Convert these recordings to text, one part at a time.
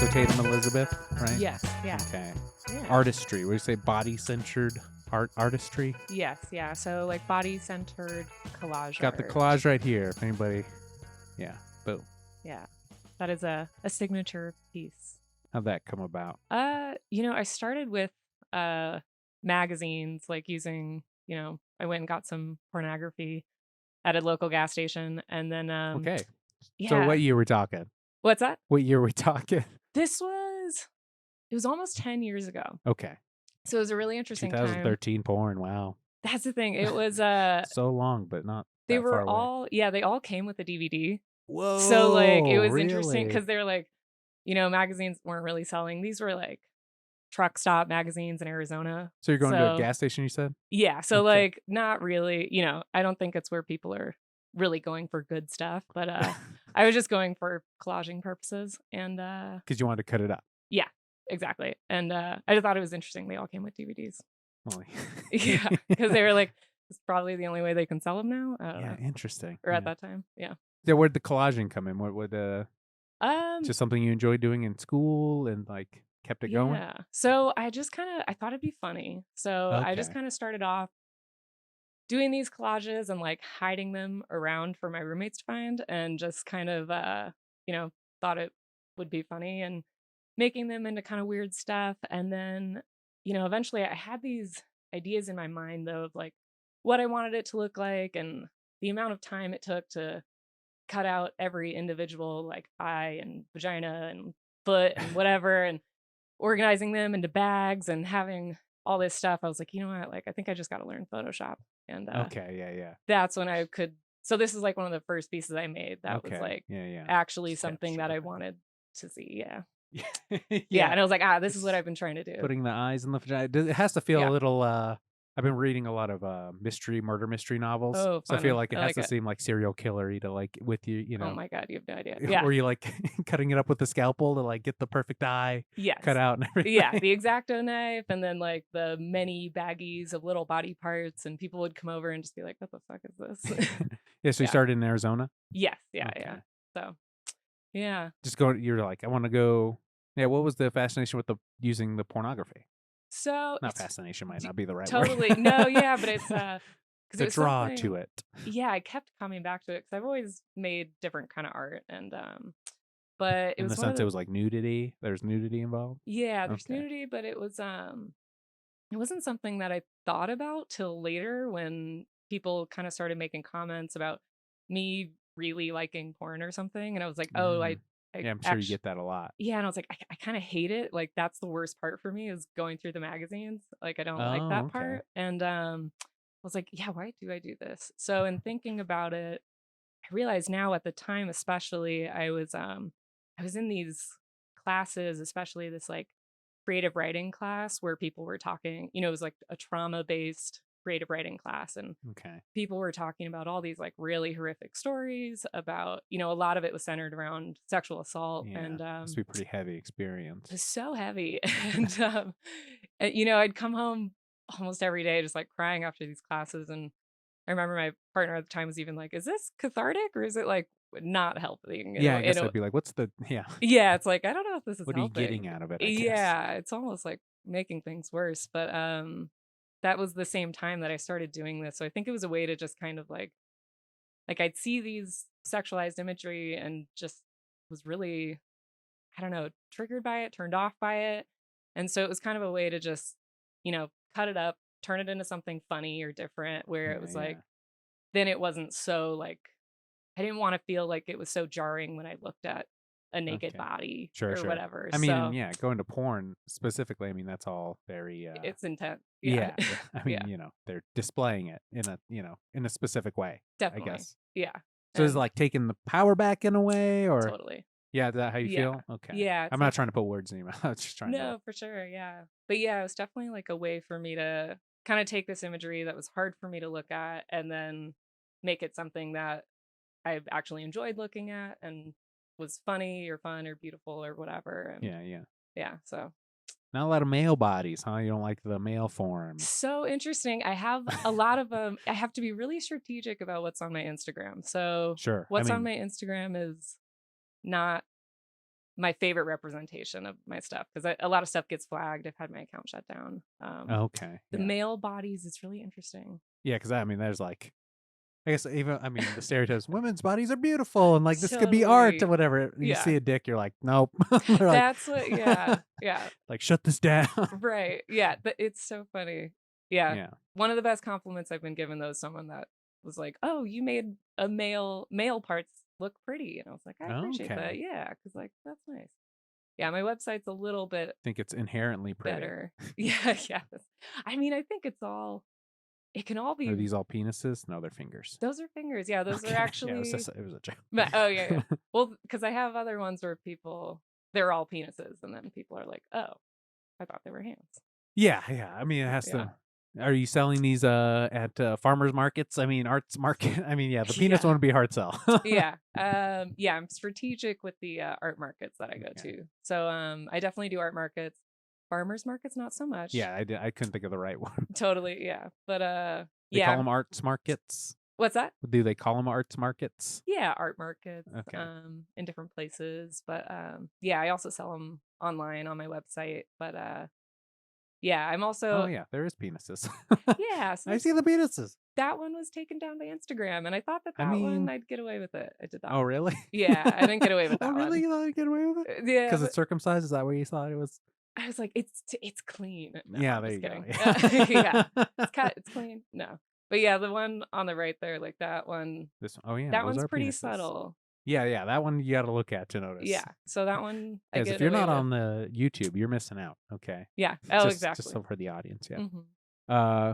So Tatum Elizabeth, right? Yes. Yeah. Okay. Yeah. Artistry. What do you say? Body-centered artistry? Yes. Yeah. So like body-centered collage Got the art. collage right here. If anybody, yeah. Boom. Yeah. That is a signature piece. How'd that come about? I started with magazines, like using, I went and got some pornography at a local gas station, and then Okay. So yeah. what year we talking? What's that? What year we talking? It was almost 10 years ago. Okay. So it was a really interesting time. 2013 porn. Wow. That's the thing. It was So long, but not they that far were away. they all came with a DVD. Whoa. So like it was interesting Really? because they're like, magazines weren't really selling. These were like truck stop magazines in Arizona. So you're going to a gas station, you said? Yeah. So Okay. like not really, I don't think it's where people are really going for good stuff, but I was just going for collaging purposes, and Because you wanted to cut it up. yeah, exactly. And I just thought it was interesting. They all came with DVDs. Well, Yeah, because they were like, it's probably the only way they can sell them now. I don't yeah, know. interesting. Or Yeah. at that time. Yeah. Yeah, where'd the collaging come in? What would just something you enjoyed doing in school and like kept it going? Yeah. So I thought it'd be funny. So I just Okay. kind of started off doing these collages and like hiding them around for my roommates to find, and just kind of thought it would be funny and making them into kind of weird stuff. And then, eventually I had these ideas in my mind though of like what I wanted it to look like, and the amount of time it took to cut out every individual like eye and vagina and foot and whatever, and organizing them into bags and having all this stuff. I was like, you know what? Like, I think I just got to learn Photoshop. And Okay, yeah. that's when I could. So this is like one of the first pieces I made that was Okay. like Yeah. actually Sketch something that I of it. wanted to see. Yeah. Yeah. Yeah. And I was like, this is what I've been trying to do. Putting the eyes in the vagina. It has to feel Yeah. a little I've been reading a lot of murder mystery novels. Oh, So I fun. feel like it I has like to it. seem like serial killer to like with you, Oh my God, you have no idea. Yeah. or you like cutting it up with the scalpel to like get the perfect eye Yes. cut out and everything. Yeah, the X-Acto knife, and then like the many baggies of little body parts, and people would come over and just be like, "What the fuck is this?" Yeah, so you Yeah. started in Arizona? Yes, yeah. Okay. So, yeah. Just going you're like, I want to go. Yeah, what was the fascination with using the pornography? So Not it's fascination might not be the right totally word. no, yeah, but it's because The it was draw something. to it. Yeah, I kept coming back to it because I've always made different kind of art, and but it In was the one of sense it was like nudity. There's nudity involved. yeah, there's Okay. nudity, but it wasn't something that I thought about till later when people kind of started making comments about me really liking porn or something, and I was like, oh, I Yeah, I'm sure you actually. get that a lot. Yeah, and I was like, I kind of hate it. Like that's the worst part for me is going through the magazines. Like I don't like Oh, that okay. part. And I was like, yeah, why do I do this? So in thinking about it, I realized now at the time, especially, I was in these classes, especially this like creative writing class where people were talking, it was like a trauma-based creative writing class, and Okay. people were talking about all these like really horrific stories about, a lot of it was centered around sexual assault. Yeah. And Must be a pretty heavy experience. it was so heavy. And I'd come home almost every day just like crying after these classes. And I remember my partner at the time was even like, is this cathartic or is it like not helping? Yeah, I guess I'd be like, what's the Yeah, it's like, I don't know if this is what are you helping. getting out of it, I guess? Yeah, it's almost like making things worse. But that was the same time that I started doing this. So I think it was a way to just kind of like I'd see these sexualized imagery and just was really, I don't know, triggered by it, turned off by it. And so it was kind of a way to just, cut it up, turn it into something funny or different, where it was like, then it wasn't so like, I didn't want to feel like it was so jarring when I looked at a naked body Sure. whatever. I mean, so and yeah, going to porn specifically, I mean, that's all very it's intense. yeah. Yeah. I mean, Yeah, they're displaying it in a, in a specific way, definitely. I guess. Yeah. So it's And like taking the power back in a way, or totally. yeah, is that how you Yeah. feel? Okay. Yeah. I'm not trying to put words in your mouth. I was just trying to. No, for sure. Yeah. But yeah, it was definitely like a way for me to kind of take this imagery that was hard for me to look at and then make it something that I actually enjoyed looking at and was funny or fun or beautiful or whatever. And Yeah. yeah. So Not a lot of male bodies, huh? You don't like the male form. so interesting. I have a lot of them. I have to be really strategic about what's on my Instagram. So Sure. what's on my Instagram is not my favorite representation of my stuff, because a lot of stuff gets flagged. I've had my account shut down. Okay. The Yeah. male bodies is really interesting. Yeah, because I mean, there's like, I guess even I mean the stereotypes. Women's bodies are beautiful, and like this could be art or Totally. whatever. You see Yeah. a dick, you're like, nope. They're like, That's what yeah, yeah. like shut this down. Right. Yeah, but it's so funny. Yeah. Yeah. One of the best compliments I've been given though is someone that was like, "Oh, you made a male parts look pretty." And I was like, "I appreciate that." Okay. Yeah, because like that's nice. Yeah, my website's a little bit Think it's inherently pretty. better. Yeah, yeah. I mean, I think it can all Are be these all penises? No, they're fingers. those are fingers. Yeah, those are Okay. Yeah, actually it was a joke. but oh yeah, yeah. Well, because I have other ones where people they're all penises and then people are like, "Oh, I thought they were hands." Yeah, yeah. I mean, it has Yeah. to. Are you selling these at farmers markets? I mean, arts market. I mean, yeah, the penis Yeah. one would be a hard sell. Yeah. Yeah, I'm strategic with the art markets that I go Okay. to. So I definitely do art markets. Farmers markets not so much. Yeah, I couldn't think of the right one. Totally, yeah. But They call yeah. them arts markets. What's that? Do they call them arts markets? Yeah, art markets Okay. in different places, but yeah, I also sell them online on my website, but yeah, I'm Oh also yeah, there is penises. yeah, so I see the penises. that one was taken down by Instagram and I thought I that one mean, I'd get away with it. I did oh not. really? Yeah, I didn't get away with Oh that really? one. You thought you'd get away with it? Yeah, Because but it's circumcised? Is that what you thought it was? I was like, it's clean. No, Yeah, I'm there just you go. kidding. Yeah, Yeah. it's clean. No, but yeah, the one on the right there, like that one, This oh yeah, that those one's are pretty penises. subtle. Yeah, yeah, that one you gotta look at to notice. Yeah, so that one I Because if get you're away not with. on the YouTube, you're missing out. Okay, Yeah. Oh, just exactly. so for the audience, yeah. Hmm.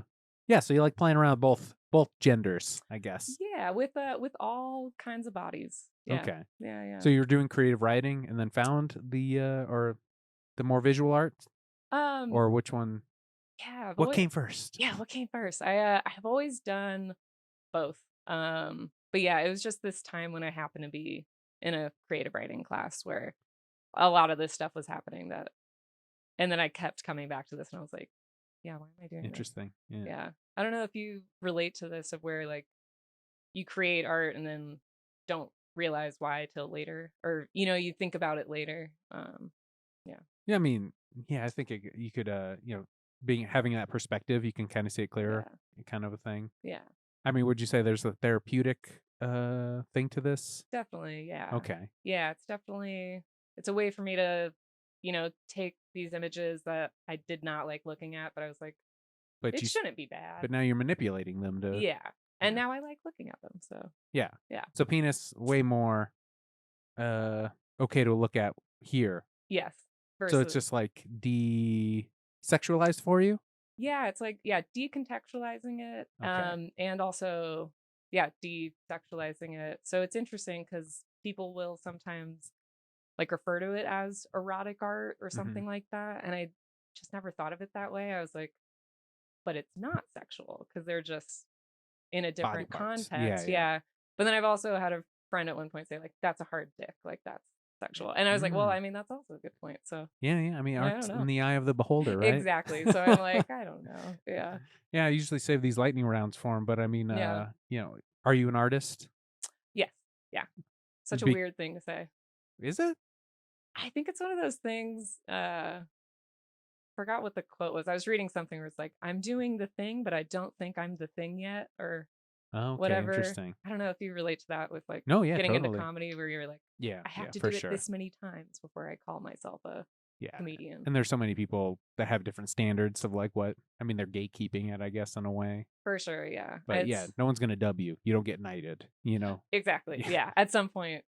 Yeah. So you like playing around with both genders, I guess. Yeah, with all kinds of bodies. Yeah, Okay. yeah, yeah. So you're doing creative writing and then found the or the more visual art, Um, or which one? yeah, the What way came first? yeah, what came first? I have always done both. But yeah, it was just this time when I happened to be in a creative writing class where a lot of this stuff was happening that and then I kept coming back to this and I was like, yeah, why am I doing this? Interesting. Yeah. Yeah. I don't know if you relate to this of where like you create art and then don't realize why till later or you think about it later. Yeah. Yeah. I mean, yeah. I think you could, being having that perspective, you can kind of see it clearer, Yeah. kind of a thing. Yeah. I mean, would you say there's a therapeutic thing to this? Definitely. Yeah. Okay. Yeah, it's a way for me to, take these images that I did not like looking at, but I was like, But it shouldn't be bad. but now you're manipulating them to Yeah. And yeah. now I like looking at them. So Yeah. yeah. So penis way more okay to look at here. Yes. So it's Versus just like de-sexualized for you? yeah, it's like, yeah, decontextualizing it. Okay. And also, yeah, desexualizing it. So it's interesting because people will sometimes like refer to it as erotic art or Mhm. something like that. And I just never thought of it that way. I was like, but it's not sexual because they're just in a Body different parts. Yeah, context. yeah. Yeah. But then I've also had a friend at one point say, like, that's a hard dick. Like, that's sexual. And I was like, well, Mm. I mean, that's also a good point. So Yeah, yeah. I mean, I don't art's in know. the eye of the beholder, right? Exactly. So I'm like, I don't know. Yeah. Yeah, I usually save these lightning rounds for him, but I mean, Yeah. are you an artist? Yes. Yeah. Such a Be- weird thing to say. is it? I think it's one of those things. Forgot what the quote was. I was reading something where it's like, I'm doing the thing, but I don't think I'm the thing yet, or Oh, okay, whatever. interesting. I don't know if you relate to that with like No, yeah, getting into totally. comedy where you're like, Yeah, I have yeah, to for do it sure. this many times before I call myself a Yeah. comedian. And there's so many people that have different standards of like what I mean, they're gatekeeping it, I guess, in a way. For sure, yeah. But yeah, no one's gonna dub you. You don't get knighted, Exactly. Yeah. Yeah. At some point,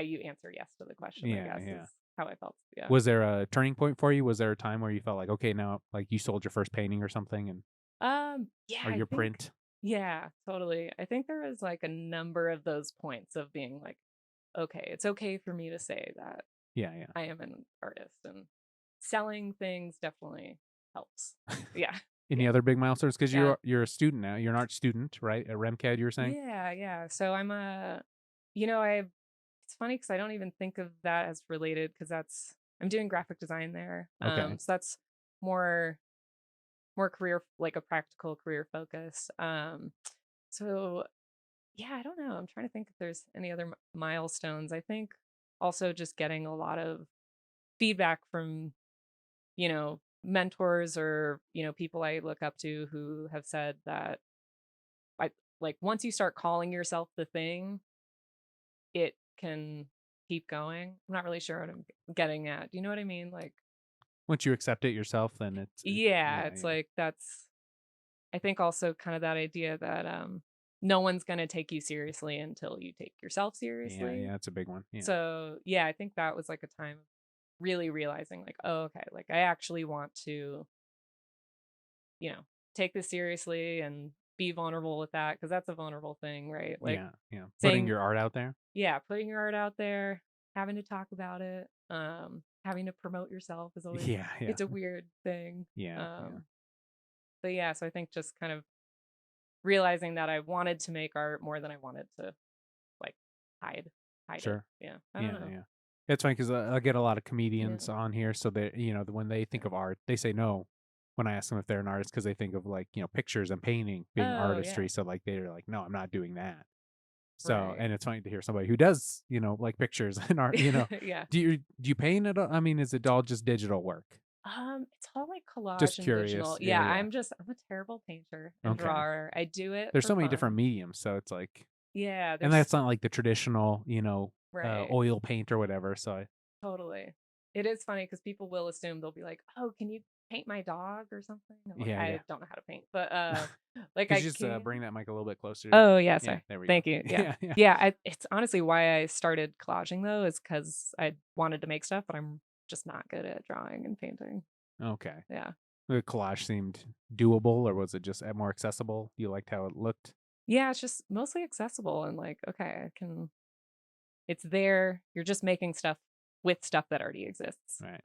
you answer yes to the question, I Yeah, guess, yeah. is how I felt. Yeah. Was there a turning point for you? Was there a time where you felt like, okay, now like you sold your first painting or something and Yeah, or I your think, print? yeah, totally. I think there was like a number of those points of being like, okay, it's okay for me to say that Yeah, yeah. I am an artist and selling things definitely helps. Yeah. Any Yeah. other big milestones? Because Yeah. you're a student now. You're an art student, right? At RemCAD, you were saying? Yeah. Yeah. So I'm it's funny because I don't even think of that as related because I'm doing graphic design there. Okay. So that's more career, like a practical career focus. So yeah, I don't know. I'm trying to think if there's any other milestones. I think also just getting a lot of feedback from, mentors or, people I look up to who have said that I like once you start calling yourself the thing, it can keep going. I'm not really sure what I'm getting at. Do you know what I mean? Like, Once you accept it yourself, then yeah, yeah, it's yeah. like that's I think also kind of that idea that no one's going to take you seriously until you take yourself Yeah, seriously. yeah, that's a big one. Yeah. So, yeah, I think that was like a time of really realizing like, oh, okay, like I actually want to, you know, take this seriously and be vulnerable with that because that's a vulnerable thing, right? Like Yeah, yeah. Putting saying, your art out there? yeah, putting your art out there, having to talk about it, having to promote yourself is always Yeah, yeah. it's a weird thing. Yeah, yeah. Um, but yeah, so I think just kind of realizing that I wanted to make art more than I wanted to like hide hide it. Sure. Yeah. I don't Yeah, know. yeah. It's funny because I get a lot of Yeah. comedians on here, so that when they think Yeah. of art, they say no when I ask them if they're an artist because they think of like pictures and painting being Oh, yeah. artistry. So like they're like, no, I'm not doing that. So Right. and it's funny to hear somebody who does like pictures and art. Yeah. Do you paint it? I mean, is it all just digital work? It's all like collage Just and digital. curious. Yeah, Yeah, yeah. I'm a terrible painter and Okay. drawer. I do it There's for so many different fun. mediums, so it's like, Yeah, and there's that's not like the traditional, right. oil paint or whatever. So Totally. It is funny because people will assume they'll be like, "Oh, can you paint my dog or something?" I'm like, yeah, yeah. "I don't know how to paint." But like Could I you just bring can. that mic a little bit closer? Oh, yeah, Yeah, sorry. there we go. Thank you. Yeah. Yeah, yeah. Yeah, it's honestly why I started collaging though is because I wanted to make stuff, but I'm just not good at drawing and painting. Okay. Yeah. The collage seemed doable, or was it just more accessible? You liked how it looked? Yeah, it's just mostly accessible and like, okay, I can it's there. You're just making stuff with stuff that already exists. Right.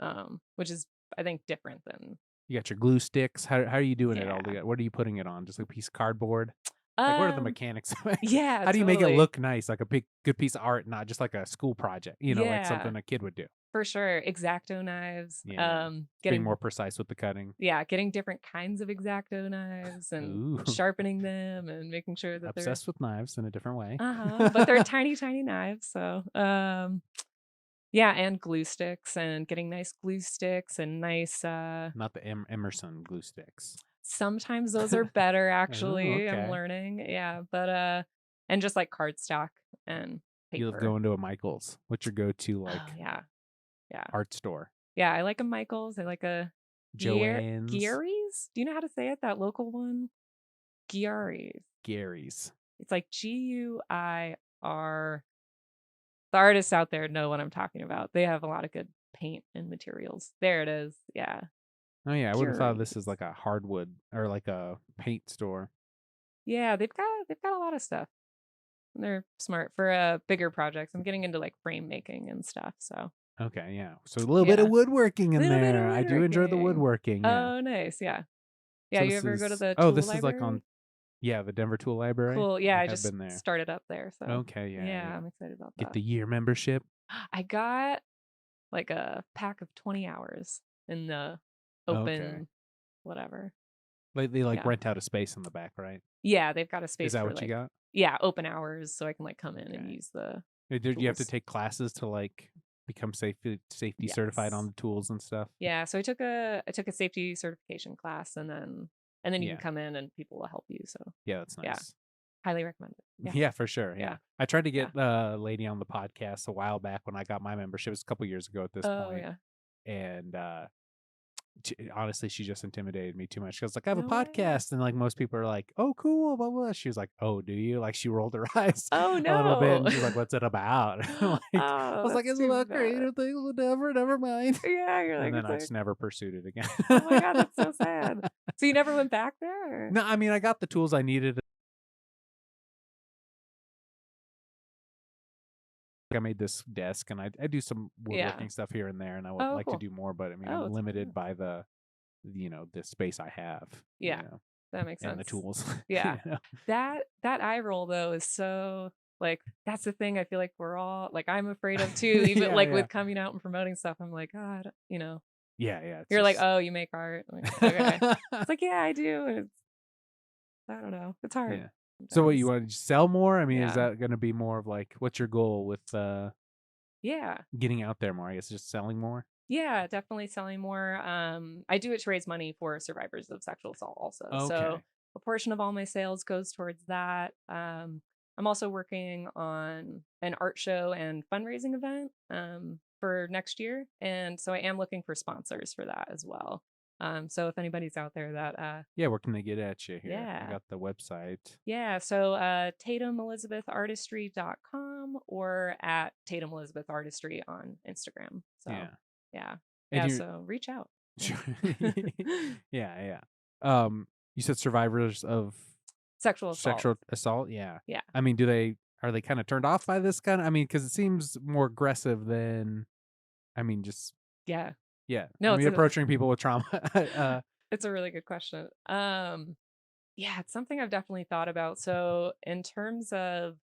Which is I think different than You got your glue sticks. How are you doing it all yeah. together? What are you putting it on? Just a piece of cardboard? Like, what are the Um mechanics of it? yeah, How do you make it totally. look nice, like a big good piece of art, not just like a school project? Like Yeah, something a kid would do. for sure. Exacto knives. Yeah, yeah. Being more precise with the cutting. Getting different kinds of X-Acto knives and Ooh, sharpening them and making sure that they're obsessed with knives in a different way. but they're tiny, tiny knives. So, yeah, and glue sticks and getting nice glue sticks and nice, Not the Emerson glue sticks. sometimes those are better Oh, actually. I'm okay. learning. Yeah, but, and just like cardstock and You love paper. going to a Michael's. What's your go-to Oh, like yeah. Yeah. art store? Yeah, I like a Michaels. I like a Joann's, Gary's? Do you know how to say it? That local one? Gary's. Gary's. It's like Guir. The artists out there know what I'm talking about. They have a lot of good paint and materials. There it is. Yeah. Oh yeah, I would have thought this is Gary's. like a hardwood or like a paint store. Yeah, they've got a lot of stuff. And they're smart for bigger projects. I'm getting into like frame making and stuff. So Okay, yeah. So a little bit of yeah. woodworking in Little bit of there. I do enjoy the woodworking. woodworking, yeah. Oh, nice. Yeah. Yeah, So you this ever go to is the oh, tool this is like library? on the Denver Tool Library. Cool. Yeah, I I have just been there. started up there. So Okay, yeah, yeah, yeah. I'm excited about Get that. the year membership. I got like a pack of 20 hours in the Okay. open whatever. They like Yeah. rent out a space in the back, right? Yeah, they've got a Is space that for what you like got? yeah, open hours so I can like come in and Okay. use the Did you have to tools. take classes to like become safety certified on Yes. the tools and stuff? Yeah, so I took a safety certification class and then you can Yeah. come in and people will help you. So, Yeah, that's yeah, nice. highly recommend it. Yeah. Yeah, for sure. Yeah. Yeah. I tried to Yeah. get a lady on the podcast a while back when I got my membership. It was a couple years ago at this Oh, point, yeah. and honestly, she just intimidated me too much. She was like, "I have a No way. podcast," and like most people are like, "Oh, cool." Blah blah. She was like, "Oh, do you?" Like she rolled her eyes Oh, a little bit, no. and she's like, "What's it about?" Like I Oh, was like, that's "It's too about bad. creative things, whatever. Never mind." Yeah, you're And like, then it's I like, just never pursued it again. oh my God, that's so sad. So you never went back there? Or? No, I mean, I got the tools I needed. I made this desk, and I do some Yeah. woodworking stuff here and there, and I would Oh, like to cool. do more, but I mean, Oh, I'm it's limited fun. by the space I have, Yeah, that makes and the sense. tools. Yeah. That eye roll though is so like that's the thing I feel like we're all like I'm afraid of too, even Yeah, like yeah, with coming out and promoting stuff. I'm like, God, yeah, yeah. It's you're like, just oh, you make art. Like, okay. It's like, yeah, I do. And it's I don't know. It's hard yeah. So, what you sometimes. want to sell more? I mean, is Yeah. that going to be more of like, what's your goal with Yeah. Getting out there more, I guess, just selling more? Yeah, definitely selling more. I do it to raise money for survivors of sexual assault also. So Okay. a portion of all my sales goes towards that. I'm also working on an art show and fundraising event for next year. And so I am looking for sponsors for that as well. So if anybody's out there that Yeah, where can they get at you here? I yeah. got the website. Yeah, so TatumElizabethArtistry.com or at Tatum Elizabeth Artistry on Instagram. So Yeah. yeah. And Yeah, you so reach out. Sure. Yeah. Yeah, yeah. You said survivors of Sexual assault. sexual assault? Yeah. Yeah. I mean, are they kinda turned off by this kinda, I mean, because it seems more aggressive than, I mean, just Yeah. yeah. I No, mean, approaching people with trauma. Uh, it's a really good question. Yeah, it's something I've definitely thought about. So in terms of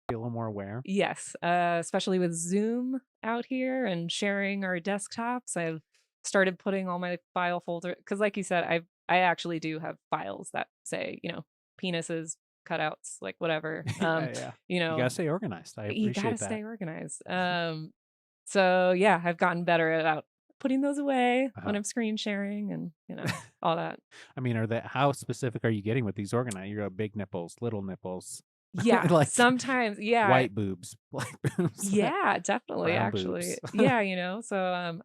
be a little more aware. yes, especially with Zoom out here and sharing our desktops, I've started putting all my file folder because, like you said, I actually do have files that say, penises, cutouts, like whatever. Yeah, yeah. You You gotta know, stay organized. I you gotta appreciate that. stay organized. So yeah, I've gotten better about putting those away when Uh-huh. I'm screen sharing and all that. I mean, how specific are you getting with these organize? You got big nipples, little nipples, Yeah, like sometimes, yeah, white boobs, black boobs, yeah, definitely, brown actually, boobs. yeah, so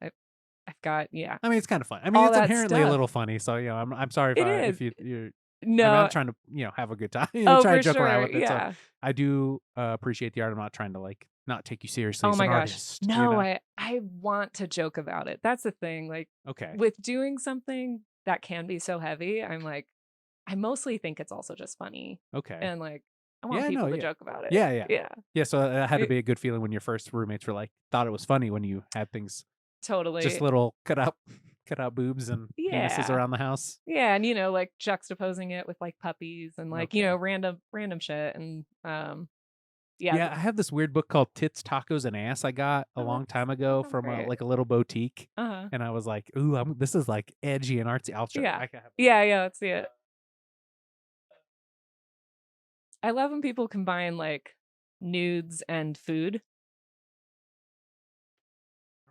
I've got I mean, it's kind of fun. I mean, all it's that inherently a stuff. little funny. So I'm sorry It if is. you're. I mean, I'm No, trying to have a good time. oh, Try to for joke around sure, with it. So yeah. I do appreciate the art. I'm not trying to like not take you seriously Oh as an my gosh. artist. No, I want to joke about it. That's the thing, like, Okay. with doing something that can be so heavy, I'm like, I mostly think it's also just funny, Okay. and, like, I want Yeah. No. people to Yeah. joke about it. Yeah. Yeah. Yeah. Yeah. So that had to It be a good feeling when your first roommates were like thought it was funny when you had things just totally. little cut out boobs and penises Yeah. around the house. Yeah, and, like, juxtaposing it with, like, puppies and, like, Okay. random shit, and, Yeah, Yeah, I have this weird book called Tits, Tacos, and Ass I got a oh, long time that ago sounds from great. like a little boutique, Uh-huh. and I was like, "Ooh, this is like edgy and artsy." I'll try. Yeah. I can have. Yeah, yeah, let's see it. I love when people combine, like, nudes and food.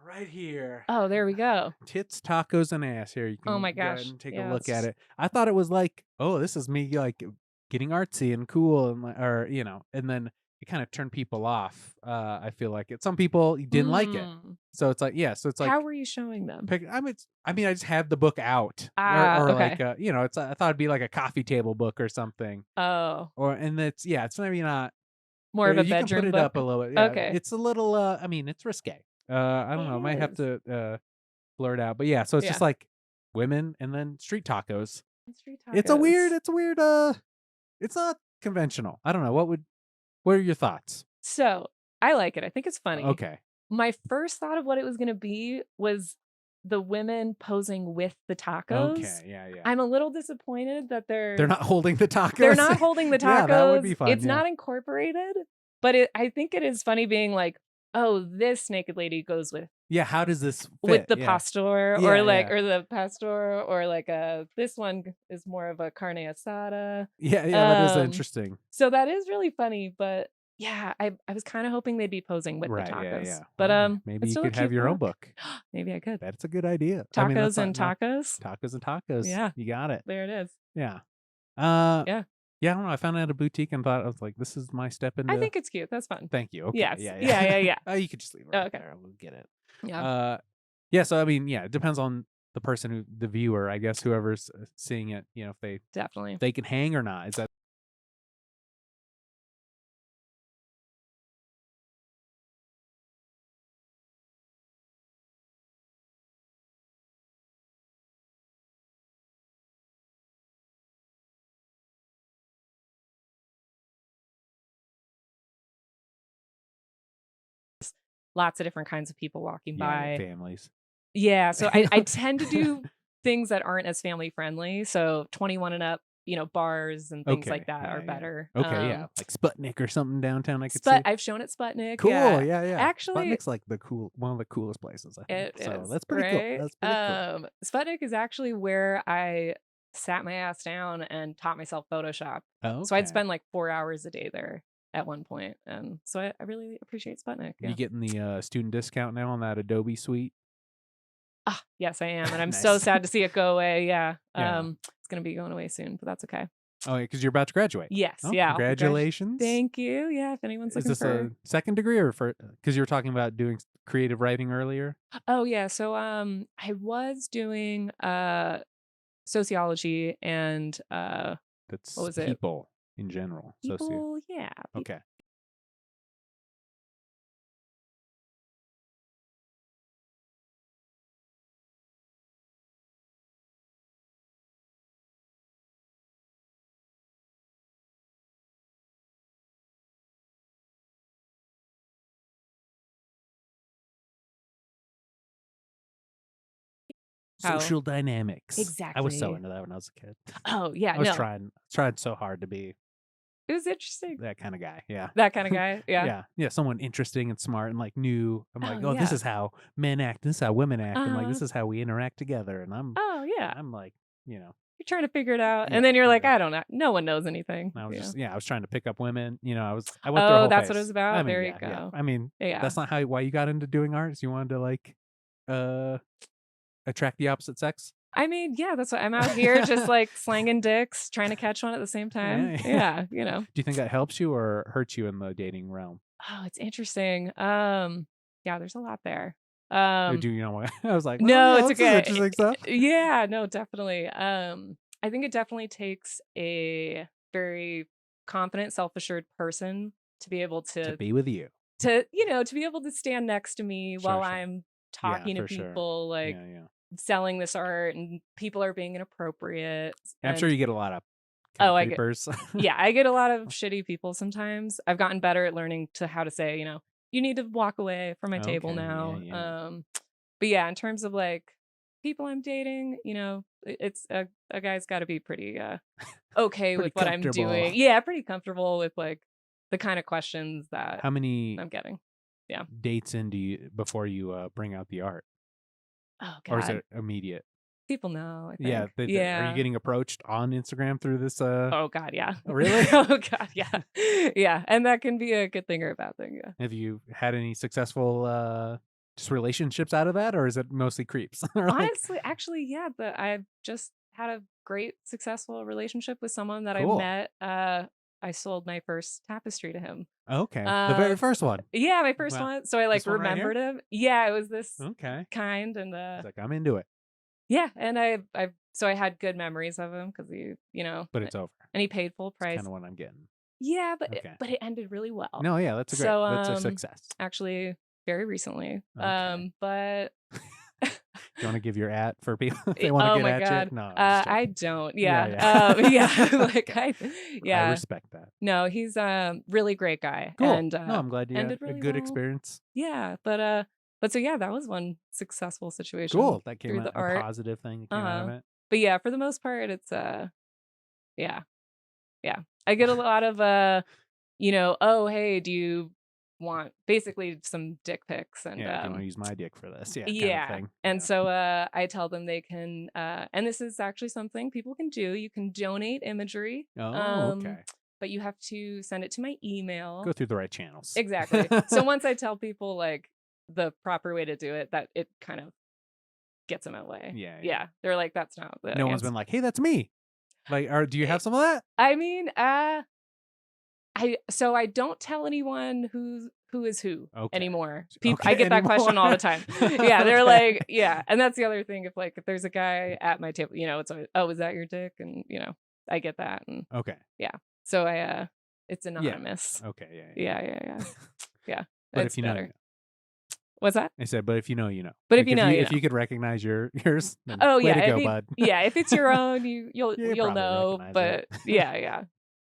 Right here. Oh, there we go. Tits, tacos, and ass. Here, you Oh can my go ahead gosh. and take a Yeah, look at it's it. I thought it was like, oh, this is me like getting artsy and cool and or and then it kind of turned people off. I feel like it. Some people didn't like it, mm. so it's like so it's like How were you showing them? pick. I mean, I just have the book out, Ah, or like okay. it's. I thought it'd be like a coffee table book or something, Oh, or and it's maybe not. more Or of a you can put bedroom it up a book? little bit. Yeah, Okay. it's a little. I mean, it's risque. I don't It know. I might have is. to blur it out. But yeah, so it's just Yeah. like women and then street tacos. Street It's a weird, tacos. it's a weird it's not conventional. I don't know. What are your thoughts? So, I like it, I think it's funny. Okay. My first thought of what it was gonna be was the women posing with the tacos. Okay. Yeah, yeah. I'm a little disappointed that They're not holding the they're tacos. not holding the Yeah, that would tacos. be fun. It's Yeah. not incorporated, but I think it is funny being like, "Oh, this naked lady goes Yeah, how does this with fit? the Yeah. pastor," or Yeah, like yeah. or the pastor, or like, this one is more of a carne asada. Yeah, yeah, that is Um, interesting. so that is really funny, but yeah, I was kinda hoping they'd be posing with the Right, yeah, tacos, yeah. but, Well, maybe it's you still a could have cute your own book. book. Maybe I could. That's a good idea. I mean, that's Tacos and not tacos? tacos and tacos. Yeah, You got it. there it is. Yeah. Uh Yeah. yeah, I don't know. I found it at a boutique and thought I was like, this is my step I into. think it's cute, that's fun. Thank you. Okay. Yes. Yeah, Yeah, yeah, yeah. yeah. Oh, you could just leave it Oh, right okay. there. We'll get it. Yeah. Uh, yeah. So I mean, yeah, it depends on the person the viewer, I guess, whoever's seeing it. If Definitely. they can hang or not. Is that Lots of different kinds of people walking yeah, by. families? Yeah, so I tend to do things that aren't as family friendly, so 21 and up, bars and things like Okay. that are Yeah, yeah. better. Okay. Yeah, like Sputnik or something downtown. I could see. I've shown at Sputnik, Cool. yeah. Yeah, yeah. Actually, Sputnik's like one of the coolest places, I think. it So is, that's pretty cool. right? That's pretty cool. Sputnik is actually where I sat my ass down and taught myself Photoshop. So I'd Okay. spend like 4 hours a day there at one point, and so I really appreciate Sputnik, You yeah. getting the student discount now on that Adobe suite? Ah, yes, I am, and I'm so Nice. sad to see it go away, yeah. Yeah. It's gonna be going away soon, but that's okay. Oh, yeah, because you're about to graduate. Yes, Oh, yeah, I'll be congratulations. Thank you, yeah, if anyone's Is looking this a for second degree or because you were talking about doing creative writing earlier? Oh, yeah, so, I was doing, sociology and, what That's was it? people in general. People yeah, people. Okay. How Social dynamics. I was so exactly. into that when I was a kid. Oh, yeah, I was no, trying so hard to be it was interesting. that kind of guy. Yeah. That kinda guy, yeah. Yeah. Yeah. Someone interesting and smart and like new. I'm Oh, like, oh, this yeah. is how men act. This is how women act. And like, Uh-huh. this is how we interact together. And Oh, yeah. I'm like, you know, You're trying to figure it out, and yeah, then you're like, yeah. "I don't know. No one knows anything." I was Yeah. just I was trying to pick up women. I went through a Oh, whole that's what it phase. was I about? mean, There you yeah, yeah. go. I mean, Yeah. that's not why you got into doing arts. You wanted to like uh attract the opposite sex. I mean, yeah, that's what I'm out here just, like, slanging dicks, trying to catch one at the same time. Yeah, yeah. Yeah, Do you think that helps you or hurts you in the dating realm? Oh, it's interesting. Yeah, there's a lot there. Or Um, do you know what I was like, well, no, it's this is okay. interesting stuff. Yeah, no, definitely. I think it definitely takes a very confident, self-assured person to be able To to be with you. to be able to stand next to me while Sure, sure. I'm Yeah, talking to for sure. people, like, Yeah, yeah. selling this art and people are being inappropriate, I'm sure and you get a lot of kind oh, of I get creepers. yeah, I get a lot of shitty people sometimes. I've gotten better at learning to how to say, "You need to walk away from my table Okay, yeah, now." yeah. But yeah, in terms of, like, people I'm dating, it's a guy's gotta be pretty, okay Pretty with what I'm comfortable. doing. Yeah, pretty comfortable with, like, the kind of questions that How many I'm getting. Yeah. dates in do you before you bring out the art, Oh or is God. it immediate? People know, I Yeah, think. are you Yeah. getting approached on Instagram through this? Oh God, yeah. Oh, really? Oh God, yeah. Yeah. And that can be a good thing or a bad thing. Yeah. Have you had any successful just relationships out of that, or is it mostly creeps? Or like, Honestly, actually, yeah, but I've just had a great successful relationship with someone that I cool. met. I sold my first tapestry to him. Okay, the very Um, first one. yeah, my first Well, one. So I like this one right here. remembered him. Yeah, it was this Okay, kind and it's like I'm into it, yeah, and I had good memories of him because but it's over. and he paid full It's kind price. of what I'm getting. Yeah, Okay. but it ended really well. No, yeah, So that's a success. actually very recently. Okay. But Do you want to give your at for people if they want to oh get my at you? God. No, I'm just I joking. don't. Yeah, Yeah. yeah. Yeah. Like Okay, I yeah. respect that. No, he's a really great guy Cool. and No, I'm glad you had ended a really good well. experience. Yeah, but so yeah, that was one successful situation Cool. That came through out the a art. positive thing that came out of Uh-huh. it. But yeah, for the most part it's yeah. Yeah. I get a lot of oh, hey, do you want basically some dick pics and Yeah. Do you want to use my dick for this? Yeah, kind of yeah. thing. And Yeah. so I tell them they can and this is actually something people can do. You can donate imagery. Oh, okay. But you have to send it to my email. Go through the right channels. Exactly. So once I tell people like the proper way to do it, that it kind of gets them away. Yeah, yeah. Yeah. They're like, that's not the No one's answer. been like, "Hey, that's me." Like, or do you have some of that? I mean, I don't tell anyone who is who Okay. anymore. I Okay, get that anymore. question all the time. Yeah, they're Okay. like, yeah, and that's the other thing. If there's a guy at my table, it's always, oh, is that your dick? And I get that, and Okay. yeah, so it's Yeah. anonymous. Okay. Yeah. Yeah, yeah, yeah, yeah. But It's if you know, you better. know. What's that? I said, but if you know, you know. But if Like you know, you if know. you could recognize yours, then Oh way yeah, to go, bud. if it's your own, You you'll probably know. recognize it. But yeah, yeah,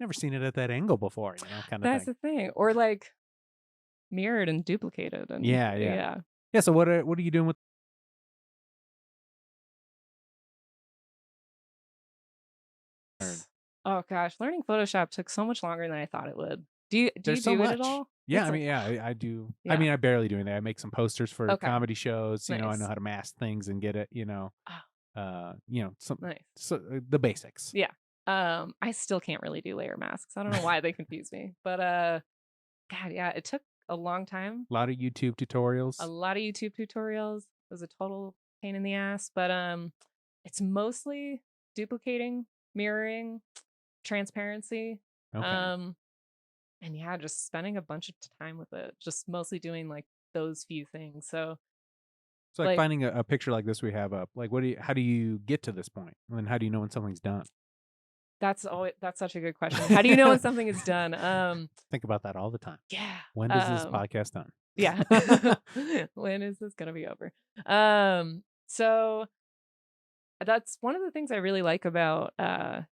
Never seen it at that angle before, kind of that's thing. the thing. Or like mirrored and duplicated, and Yeah, yeah. yeah. Yeah, so what are you doing with Oh gosh, learning Photoshop took so much longer than I thought it would. Do you There's so do it at much. all? Yeah, It's I a mean, yeah, I do. I yeah. mean, I barely do anything. I make some posters for Okay. comedy shows. I know Nice. how to mask things and get it. Ah, Some nice. the basics. Yeah. I still can't really do layer masks. I don't know why they confuse me. But God, yeah, it took a long time. A lot of YouTube A tutorials. lot of YouTube tutorials. It was a total pain in the ass. But it's mostly duplicating, mirroring, transparency. Okay. Um, and yeah, just spending a bunch of time with it. Just mostly doing like those few things. So So like like finding a picture like this we have up. Like, how do you get to this point? And then how do you know when something's done? that's such a good question. How do you know when something is done? Think about that all the time. Yeah. When does this podcast done? Yeah. When is this gonna be over? So that's one of the things I really like about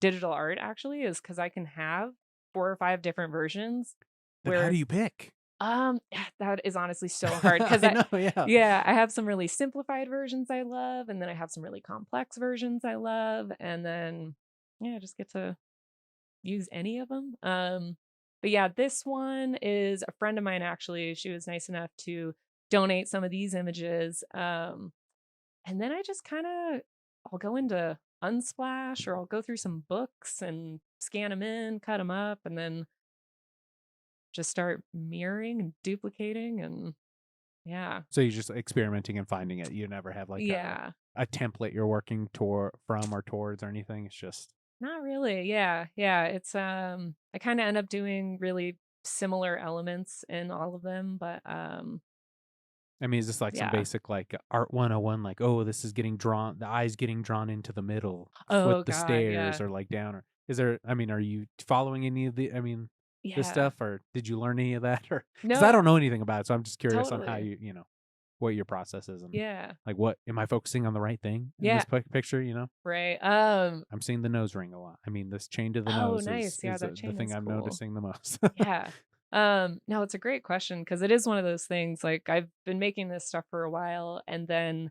digital art actually is because I can have 4 or 5 different versions Then how do where you pick? that is honestly so hard because I know, yeah. yeah, I have some really simplified versions I love, and then I have some really complex versions I love, and then yeah, I just get to use any of them. But yeah, this one is a friend of mine actually. She was nice enough to donate some of these images. And then I just kind of I'll go into Unsplash or I'll go through some books and scan them in, cut them up, and then just start mirroring and duplicating and yeah. So you're just experimenting and finding it. You never have like Yeah. a template you're working from or towards or anything. It's just Not really. Yeah. Yeah. It's I kind of end up doing really similar elements in all of them, but I mean, is this like some yeah. basic like art 101, like, oh, this is getting drawn, the eye's getting drawn into the middle, flip Oh the god, stairs yeah. or like down, or is there, I mean, are you following any of this Yeah. stuff, or did you learn any of that? Or because I No, don't know anything about it, so I'm just curious on how totally. what your process is, and Yeah. like, what am I focusing on the right thing in Yeah. this picture? Right. I'm seeing the nose ring a lot. I mean, this chain to the Oh, nose nice. Yeah, is that the chain thing is I'm cool. noticing the most. Yeah. No, it's a great question because it is one of those things like I've been making this stuff for a while and then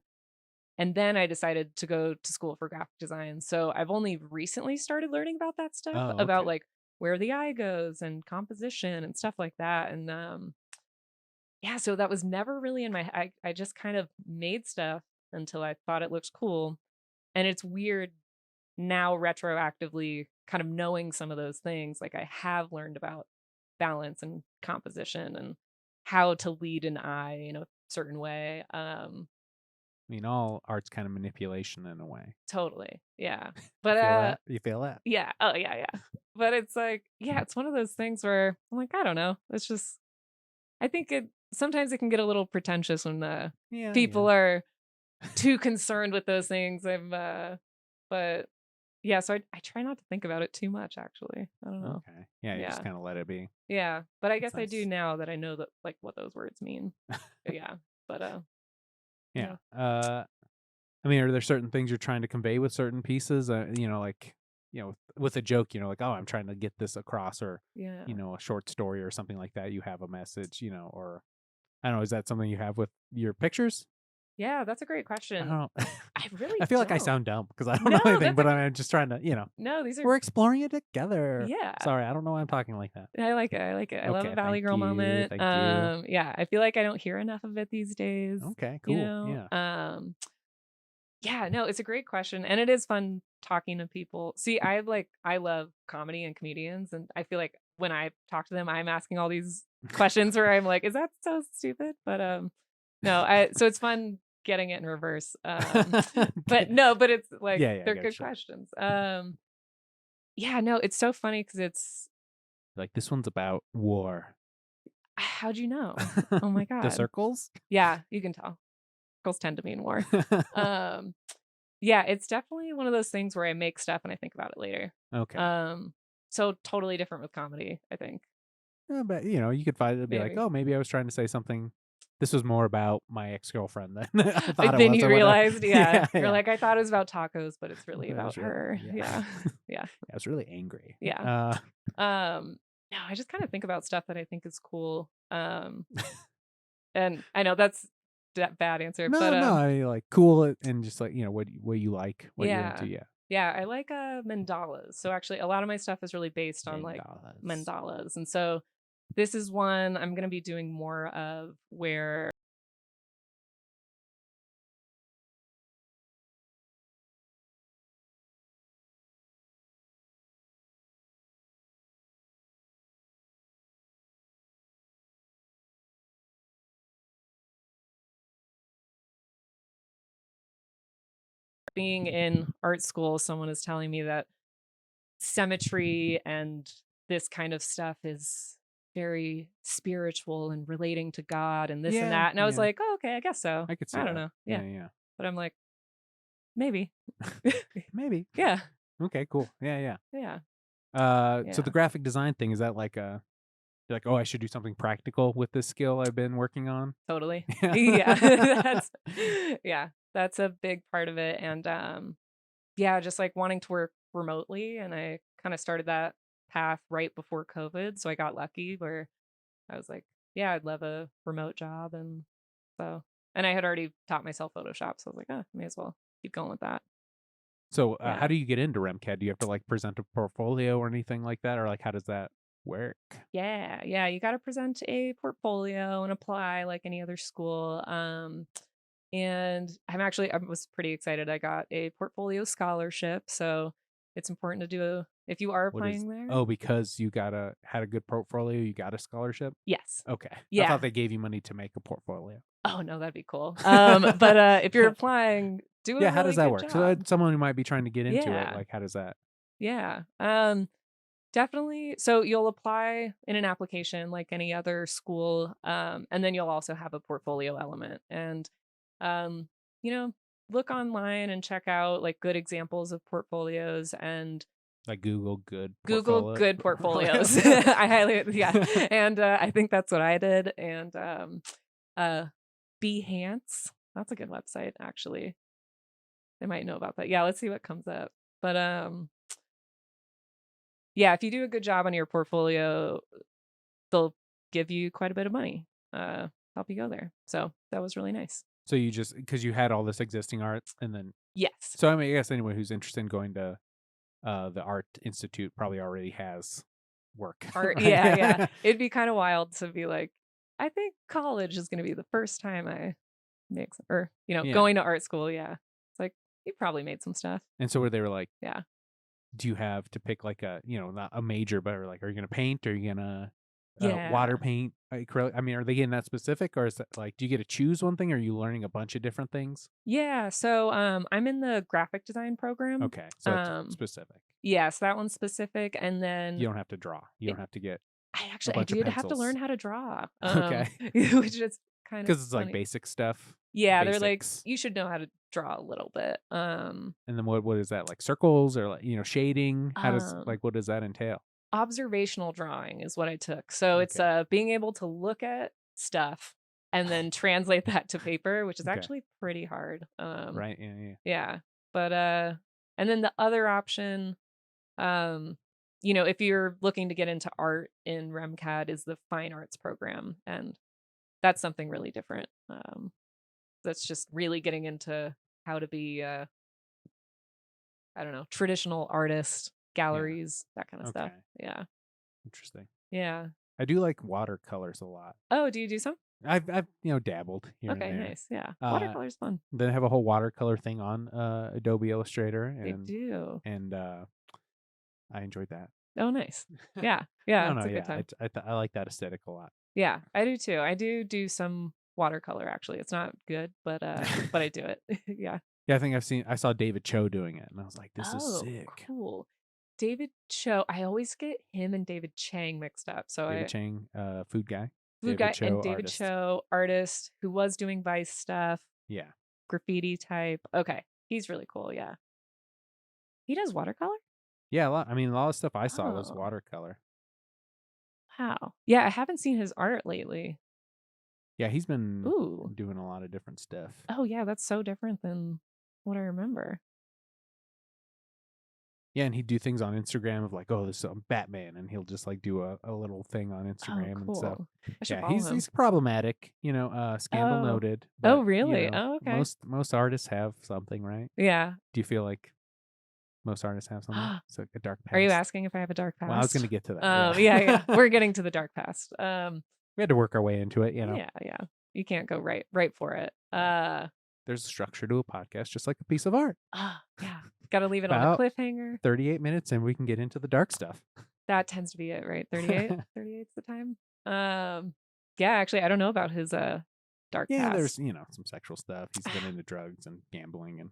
I decided to go to school for graphic design. So I've only recently started learning about that stuff, Oh, about okay. like where the eye goes and composition and stuff like that. And yeah, so that was never really in my I just kind of made stuff until I thought it looked cool. And it's weird now retroactively kind of knowing some of those things. Like I have learned about balance and composition and how to lead an eye in a certain way. I mean, all art's kind of manipulation in a way. Totally. Yeah. You But feel that? You feel that? yeah. Oh yeah, yeah. But it's like, yeah, it's one of those things where I'm like, I don't know. It's just I think it sometimes it can get a little pretentious when Yeah, people yeah. are too concerned with those things. But yeah, so I try not to think about it too much actually. I don't know. Okay. Yeah, you just Yeah. kind of let it be. Yeah. But I That's guess I do nice. now that I know that like what those words mean. But yeah. But Yeah. yeah. I mean, are there certain things you're trying to convey with certain pieces? Like, with a joke, like, oh, I'm trying to get this across, or, Yeah. a short story or something like that. You have a message, or I don't know. Is that something you have with your pictures? Yeah, that's a great I question. don't know. I really I feel like I don't. sound dumb because I don't No, know anything, that's but okay. I'm just trying to, No, these are we're exploring it together. yeah. Sorry, I don't know why I'm talking like that. I like it. I like it. I love a Okay, Valley thank Girl you, moment. thank you. Yeah, I feel like I don't hear enough of it these days, Okay, you cool. know? Yeah. Yeah, no, it's a great question and it is fun talking to people. See, I love comedy and comedians and I feel like when I talk to them, I'm asking all these questions where I'm like, is that so stupid? But no, I so it's fun getting it in reverse. Okay. But no, but it's like Yeah, yeah, I they're good gotcha. questions. Yeah, no, it's so funny because it's Like, this one's about war. how'd you know? Oh my The God. circles? Yeah, you can tell. Girls tend to mean more. Um, yeah, it's definitely one of those things where I make stuff and I think about it later. Okay. Um, so totally different with comedy, I think. Yeah, but, you could find it, be like, Maybe. "Oh, maybe I was trying to say something. This was more about my ex-girlfriend than I thought But it then was," you or whatever. realized, yeah, Yeah, you're yeah. like, I thought it was about tacos, but it's really But it was about really, her. yeah. Yeah. Yeah. I was really angry. Yeah. No, I just kind of think about stuff that I think is cool. And I know that's that bad answer, but No, no, I mean, like, cool and just, like, what you like, what you're into, yeah. yeah. Yeah, I like mandalas. So actually a lot of my stuff is really based on like Mandalas. mandalas. And so this is one I'm going to be doing more of where being in art school, someone is telling me that symmetry and this kind of stuff is very spiritual and relating to God and this and Yeah, that. And I was yeah. like, oh, okay, I guess so. I could see I don't that. know. Yeah. Yeah, yeah. But I'm like, maybe. Maybe. Yeah. Okay, cool. Yeah, yeah. Yeah. So the Yeah. graphic design thing, is that like you're like, "Oh, I should do something practical with this skill I've been working on?" Totally. Yeah. Yeah. That's yeah. That's a big part of it. And yeah, just like wanting to work remotely. And I kind of started that path right before COVID. So I got lucky where I was like, yeah, I'd love a remote job. And so, and I had already taught myself Photoshop. So I was like, oh, may as well keep going with that. So, how Yeah. do you get into RemCAD? Do you have to, like, present a portfolio or anything like that? Or, like, how does that work? Yeah. Yeah. You got to present a portfolio and apply like any other school. And I was pretty excited. I got a portfolio scholarship. So it's important to do if you are What is applying there. Oh, because you had a good portfolio, you got a scholarship? Yes. Okay. I thought Yeah. they gave you money to make a portfolio. Oh no, that'd be cool. But if you're applying, do a Yeah, how does really that good work? So, job. someone who might be trying to get into it, Yeah. like, how does that Yeah. Definitely. So you'll apply in an application like any other school, and then you'll also have a portfolio element. And um, you know, look online and check out like good examples of portfolios and like, Google good Google portfolio good portfolios. portfolios? I highly yeah. And I think that's what I did. And uh Behance. That's a good website actually. They might know about that. Yeah, let's see what comes up. But yeah, if you do a good job on your portfolio, they'll give you quite a bit of money, help you go there. So that was really nice. So you just because you had all this existing art, and then Yes. so, I mean, I guess anyone who's interested in going to, the art institute probably already has work. Art, Right? yeah. It'd be kind of wild to be like, I think college is going to be the first time I make some, or Yeah. going to art school. Yeah, it's like you probably made some stuff. And so where they were like, Yeah, do you have to pick like a, not a major, but like, are you gonna paint? Are you gonna water yeah, paint, acrylic? I mean, are they getting that specific, or is that like, do you get to choose one thing? Or are you learning a bunch of different things? yeah. So I'm in the graphic design program. Okay, so it's specific. Yeah, so that one's specific, and You then don't have to draw. You it, don't have to get I a actually I bunch of did have to learn pencils. how to draw, Okay, which is kind of because it's like funny. basic stuff, Yeah, they're like, basics. you should know how to draw a little bit. And then what is that, like circles or like shading? How does Um, what does that entail? Observational drawing is what I took. So it's Okay, being able to look at stuff and then translate that to paper, which is okay, actually pretty hard. right, yeah, yeah, Yeah. But and then the other option, um, if you're looking to get into art in RemCAD is the fine arts program, and that's something really different. That's just really getting into how to be I don't know, traditional artist, yeah. galleries, that kind of stuff. Okay, Yeah. interesting. Yeah. I do like watercolors a lot. Oh, do you do some? I've dabbled here and Okay, there. nice. Yeah. Uh, Watercolor's fun. They have a whole watercolor thing on Adobe Illustrator, They do. and I enjoyed that. Oh, nice. Yeah. I Yeah, don't it's know. a good Yeah, time. I like that aesthetic a lot. Yeah, I do too. I do some watercolor actually. It's not good, but I do it. Yeah. Yeah, I saw David Cho doing it, and I was like, this is Oh, sick. cool. David Cho. I always get him and David Chang mixed up. So David I Chang, food guy. Food David guy and Cho, David artist. Cho, artist who was doing Vice stuff, Yeah, graffiti type. Okay. He's really cool, yeah. He does watercolor? yeah. I mean, a lot of stuff I saw was Oh, watercolor. wow. Yeah, I haven't seen his art lately. Yeah, he's been Ooh. doing a lot of different stuff. Oh, yeah, that's so different than what I remember. Yeah, and he'd do things on Instagram of like, oh, this is Batman, and he'll just like do a little thing on Oh, Instagram and stuff. cool. I should Yeah, follow him. he's problematic, scandal Oh. noted, Oh, but really? Oh, okay. most artists have something, right? Yeah. Do you feel like most artists have something? So a dark Are you past. asking if I have a dark Well, I was past? gonna get to that. Yeah. We're getting to the dark past. We had to work our way into it, Yeah. You can't go right for it. Yeah. There's a structure to a podcast, just like a piece of art. Yeah. Gotta leave it on a About cliffhanger. 38 minutes, and we can get into the dark stuff. That tends to be it, right? 38? 38's the time? Yeah, actually, I don't know about his, dark Yeah, there's past. some sexual stuff. He's been into drugs and gambling, and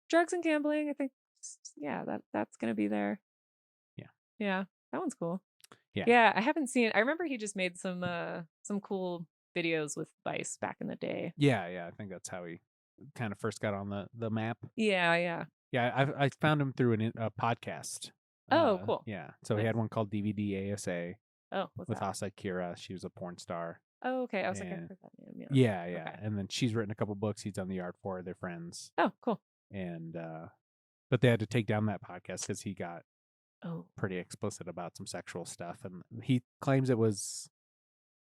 Drugs and gambling, I think, yeah, that's gonna be there. yeah, Yeah, that one's cool. yeah, Yeah, I haven't seen I remember he just made some cool videos with Vice back in the day. yeah, yeah. I think that's how he kind of first got on the map. Yeah. Yeah, I found him through a podcast. Oh, cool. Yeah, so he Nice. had one called DVD ASA Oh, what's with that? Asa Kira. She was a porn star. Oh, okay, I was like, I've And heard that name, yeah. yeah, Okay. and then she's written a couple books. He's done the art for her. They're friends, Oh, cool. and but they had to take down that podcast because he got Oh. pretty explicit about some sexual stuff, and he claims it was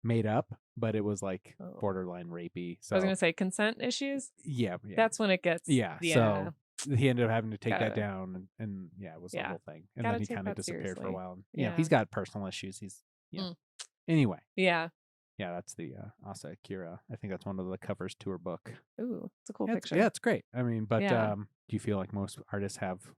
made up, but it was like Oh. borderline rapey. I was So gonna say consent issues? yeah, That's when it gets yeah. yeah. So he ended up having to take that Gotta down, and yeah, it was a yeah. whole thing. And Gotta then he take kind of that disappeared for a seriously. while. And, Yeah. he's got personal issues. He's Mm. anyway. Yeah. Yeah, that's the Asa Akira. I think that's one of the covers to her book. Ooh, it's a cool Yeah, picture. it's great. I mean, but Yeah. do you feel like most artists have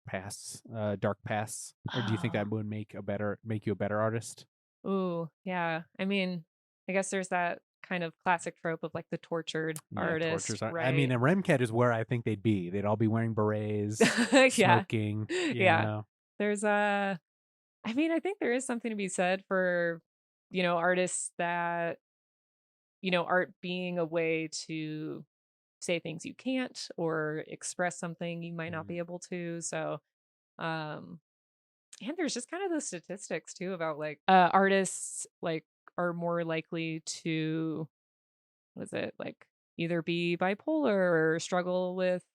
pasts, dark pasts, or do you think that would make you a better artist? Ooh, yeah. I mean, I guess there's that kind of classic trope of like the tortured Yeah, artist, tortures are. I mean, right? in Remcat is where I think they'd be. They'd all be wearing berets, Yeah. smoking. Yeah. There's I mean, I think there is something to be said for, artists that, art being a way to say things you can't or express something you might not Mhm. be able to. So, um, and there's just kind of the statistics too about like artists like are more likely to what is it like either be bipolar or struggle with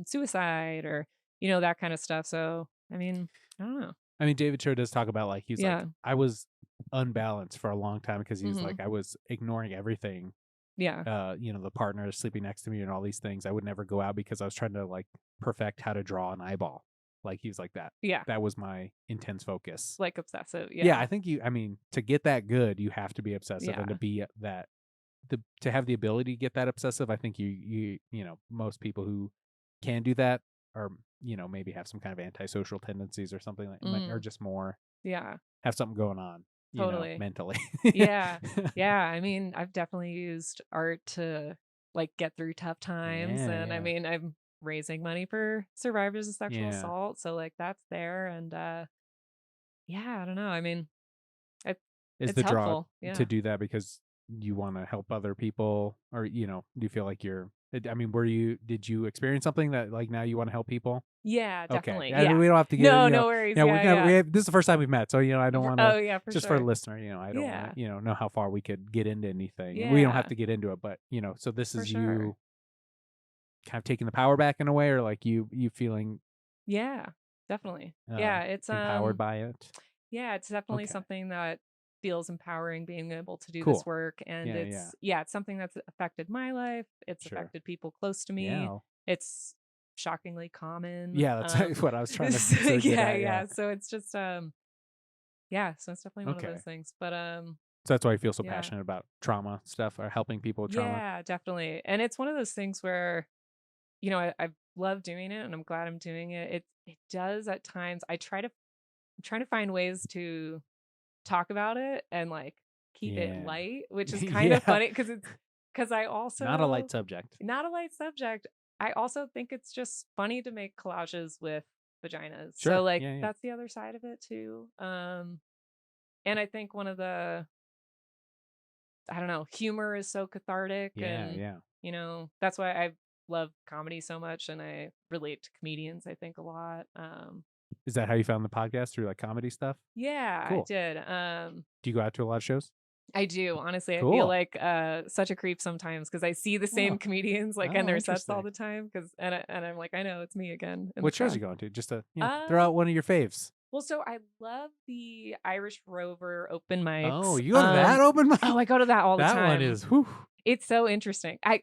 suicide or that kind of stuff. So I mean, I don't know. I mean, David Cho does talk about like he's like Yeah. I was unbalanced for a long time because he was Hmm. like I was ignoring everything. Yeah. The partner sleeping next to me and all these things. I would never go out because I was trying to like perfect how to draw an eyeball. Like he was like that. Yeah. That was my intense focus. Like obsessive. Yeah, Yeah. I think to get that good, you have to be obsessive, and Yeah. to be to have the ability to get that obsessive, I think most people who can do that are, maybe have some kind of antisocial tendencies or something or just more Yeah. have something going on, Totally. mentally. Yeah. Yeah. I mean, I've definitely used art to like get through tough times. Yeah, And I yeah. mean, I'm raising money for survivors of sexual Yeah. assault. So like that's there. And yeah, I don't know. I mean, it, Is it's the draw helpful. to Yeah. do that because you want to help other people, or do you feel like did you experience something that like now you want to help people? Yeah, Okay. definitely. Yeah, Yeah. we don't have to get, No, no worries. we're Yeah, gonna yeah. this is the first time we've met, so I don't want to, Oh, yeah, for just for the sure. listener, I don't want Yeah. to, know how far we could get into anything. And we don't have Yeah, to get into it, but so this for is sure. you kind of taking the power back in a way, or like you feeling Yeah, definitely. Yeah, empowered by it. yeah, it's definitely Okay. something that feels empowering being able to do this Cool. work. And Yeah, yeah. it's something that's affected my life. It's Sure. affected people close to me. Yeah. It's shockingly common. Yeah, that's what I was trying to, so, get yeah, at. Yeah. yeah. So it's just yeah, so it's definitely one of Okay. those things. But So that's why I feel so yeah. passionate about trauma stuff, or helping people with trauma. Yeah, definitely. And it's one of those things where I love doing it and I'm glad I'm doing it. It does at times. I'm trying to find ways to talk about it and like keep it Yeah. light, which is kind of Yeah. funny because I also Not a light subject. not a light subject. I also think it's just funny to make collages with vaginas. Sure. So like Yeah, yeah. that's the other side of it too. And I think one of the I don't know, humor is so cathartic Yeah, and yeah. that's why I love comedy so much and I relate to comedians I think a lot. Is that how you found the podcast, through like comedy stuff? Yeah, I Cool. did. Do you go out to a lot of shows? I do. Honestly, I feel Cool. like such a creep sometimes because I see the same Oh. comedians like in Oh, their sets all interesting. the time and I'm like, I know it's me again in the What shows are crowd. you going to? Just to throw Um, out one of your faves. well, so I love the Irish Rover open Oh, mics. you go to that open mic? Oh, I go to that all the That one time. is whew. It's so interesting. I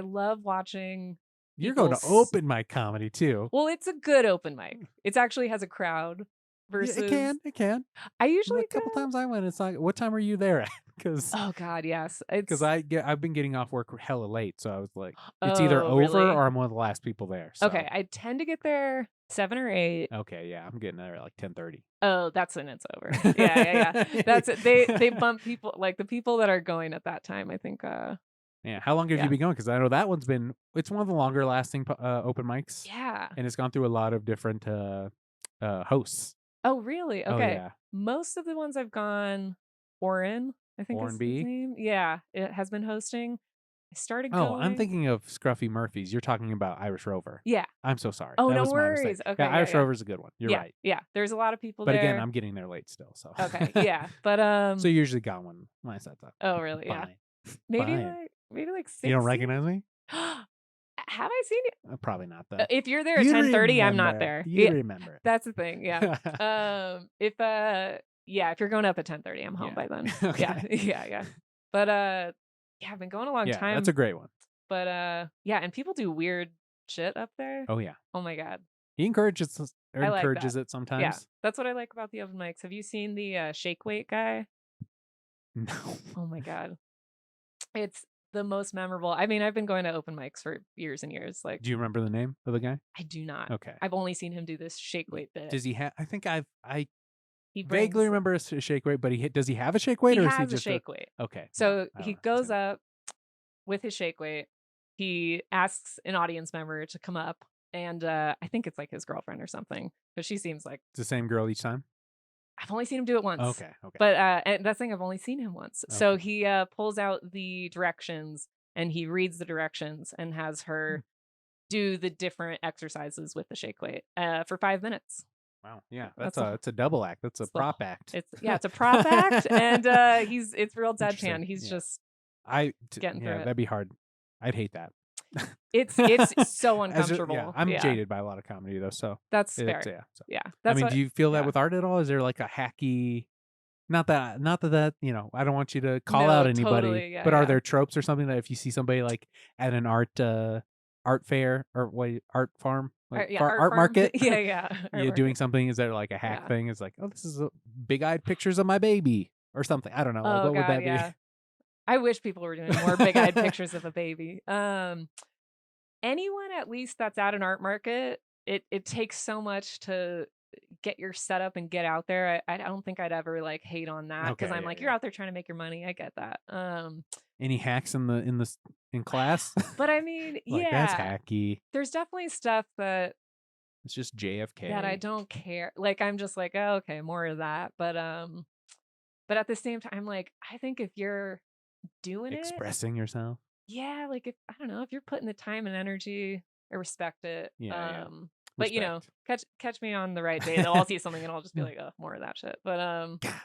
love watching You're going people. to open mic comedy too. Well, it's a good open mic. It actually has a crowd Yeah, versus it can. I The usually couple go. times I went, it's like, what time are you there at? Because Oh God, yes. It's I've been getting off work hella late, so I was like, it's either oh over really? or I'm one of the last people there. So Okay, I tend to get there 7 or 8. okay, yeah, I'm getting there at like 10:30. Oh, that's when it's over. Yeah, yeah, yeah. That's it. They bump people like the people that are going at that time, I think Yeah, how long have you yeah. been going? Because I know that it's one of the longer lasting open mics, Yeah. and it's gone through a lot of different hosts. Oh, really? Oh Okay. yeah, Most of the ones I've gone, Oren, I think Warren is his B. name. Yeah, it has been hosting. I started Oh, I'm going. thinking of Scruffy Murphy's. You're talking about Irish Rover. Yeah. I'm so sorry. Oh, That no was my mistake. worries. Yeah, Okay, yeah, Irish yeah. Rover's a good one. You're Yeah, right. yeah. There's a lot of people But again, there. I'm getting there late still. So Okay, yeah. But so you usually got one. My set's up. oh really? Yeah. Fine. Maybe Fine. like You don't 60. recognize me? Have I seen you? Probably not though. If you're there at You 10:30, I'm not remember. there. You Yeah, remember. that's the thing. Yeah. If if you're going up at 10:30, I'm home Yeah. by then. Okay. Yeah. Yeah, yeah. But yeah, I've been going a long Yeah, time. that's a great one. But yeah, and people do weird shit up there. Oh yeah. Oh my God. He encourages I like that. it Yeah. sometimes. That's what I like about the open mics. Have you seen the shake weight guy? No. Oh my God. It's the most memorable. I mean, I've been going to open mics for years and years. Like Do you remember the name of the guy? I do not. Okay. I've only seen him do this shake weight bit. Does he have? I think I He vaguely brings remember a shake weight, but does he have a shake weight, he or is he has a just shake weight. okay? So I don't he know. goes up with his shake weight. He asks an audience member to come up, and I think it's like his girlfriend or something, because she seems like It's the same girl each time. I've only seen him do it once. Okay. Okay. But and that's the thing, I've only seen him once. So Okay. he pulls out the directions and he reads the directions and has her do the different exercises with the shake weight for 5 minutes. Wow. Yeah. That's It's a double act. That's a prop act. It's a prop act, and it's real Interesting. deadpan. He's Yeah. just yeah, getting through it. that'd be hard. I'd hate that. It's so uncomfortable. Yeah, I'm jaded by a lot of comedy though, so That's fair. yeah. So. Yeah, I that's mean, what, do you feel that yeah. with art at all? Is there like a hacky? Not that I don't want you to call No, out anybody, totally, yeah, but are yeah. there tropes or something that if you see somebody like at an art art fair or what art farm, like Yeah, art art farm. market. Yeah, yeah, art Yeah, doing market. something, is there like a hack Yeah. thing? Is like, oh, this is big-eyed pictures of my baby or something. I don't know. Like, Oh what would god, that be? yeah. I wish people were doing more big-eyed pictures of a baby. Anyone at least that's at an art market, it takes so much to get your setup and get out there. I don't think I'd ever, like, hate on that because 'cause Okay, I'm yeah, like, "You're yeah. out there trying to make your money." I get that. Any hacks in class? But I mean, Like, that's yeah, hacky. there's definitely stuff It's just that I JFK. don't care. Like, I'm just like, "Oh, okay, more of that." But at the same time, like, I think if you're doing it, Expressing yourself. yeah, like, if I don't know, if you're putting the time and energy, I respect it. Yeah, yeah. But, you know, Respect. catch me on the right day, though, I'll see something and I'll just be like, "Oh, more of that shit." But,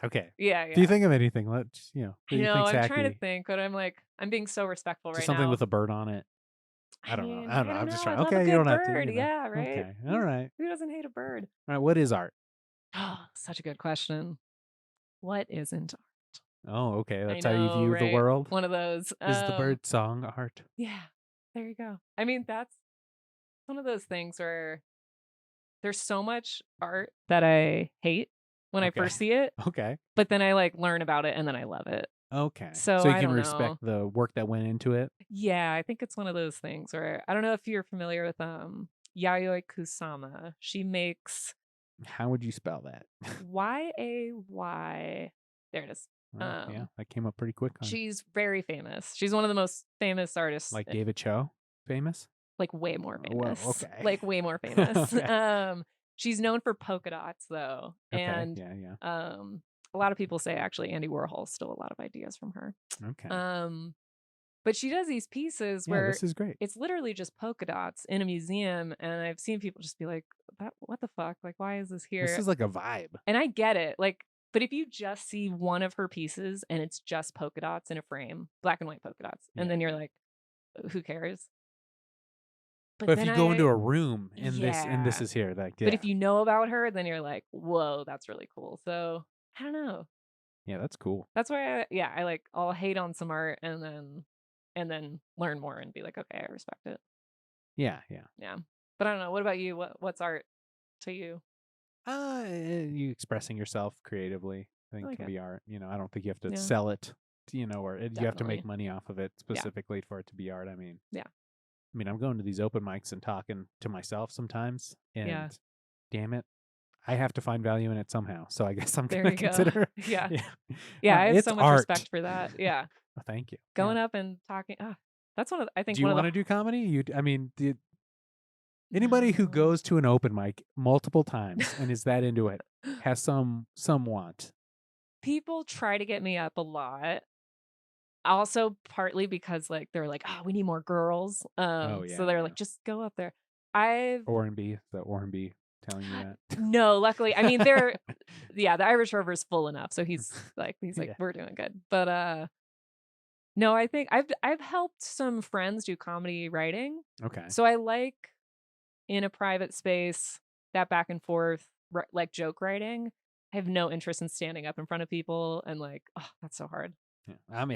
Okay. yeah, Do you yeah. think of anything? I That you know, think's I'm trying to hacky? think, but I'm like, I'm being so respectful Just right something now. with a bird on it. I I don't know. mean, I don't I know. don't I'm just know, I trying. love a Okay, you good don't have to. bird, yeah, right? Okay. All right. Who doesn't hate a bird? All right. What is art? Oh, such a good question. What isn't art? Oh, okay. I That's how you know, view the right? world. One of those. Is the bird song art? Yeah, there you go. I mean, that's one of those things where there's so much art that I hate when I Okay. first see it, Okay. but then I, like, learn about it and then I love it. Okay. So, So you I can don't respect know. the work that went into it. Yeah, I think it's one of those things where I don't know if you're familiar with, Yayoi Kusama. She makes How would you spell that? Yay. There it is. Wow. Yeah, Um, that came up pretty quick on. she's very famous. She's one of the most famous artists, Like David Cho, famous. like, way more Well, famous, okay. like, way more famous. Okay. She's known for polka dots, though, Okay. and, Yeah. Yeah. a lot of people say actually Andy Warhol stole a lot of ideas from her. Okay. Um, but she does these pieces Yeah. where This is great. it's literally just polka dots in a museum, and I've seen people just be like, "That what the fuck? Like, why is this This here?" is like a vibe. And I get it, like, but if you just see one of her pieces and it's just polka dots in a frame, black and white polka dots, and Yeah. then you're Yeah. like, "Who cares?" But But if then you go into I a room and this yeah. is here, like, But yeah. if you know about her, then you're like, "Whoa, that's really cool." So, I don't know. Yeah, that's cool. That's why yeah, I like I'll hate on some art and then learn more and be like, "Okay, I respect it." Yeah. Yeah. Yeah. But I don't know, what about you? What's art to you? You expressing yourself creatively, I I think like can it. be art. I don't think you have to Yeah, sell it, or you have to make definitely. money off of it Yeah. specifically for it to be art. Yeah. I'm going to these open mics and talking to myself sometimes, Yeah. and damn it, I have to find value in it somehow. So I guess I'm There gonna you go. consider, Yeah. yeah, Yeah, I have it's so much art. respect for that. Yeah. Well, thank you. Yeah. Going up and talking that's one of I think Do you one of the want to do comedy? Anybody who no. goes to an open mic multiple times and is that into it has some want. People try to get me up a lot. Also partly because, like, they're like, "Oh, we need more girls." Oh So yeah, they're yeah. like, "Just go up there." I've Ornby, is that Ornby telling you that? no, luckily, I mean, they're yeah, the Irish Rover is full enough, so he's like, Yeah. "We're doing good." But, no, I think I've helped some friends do comedy writing, Okay. so I like, in a private space, that back and forth, like, joke writing. I have no interest in standing up in front of people and, like, oh, that's so hard. Yeah.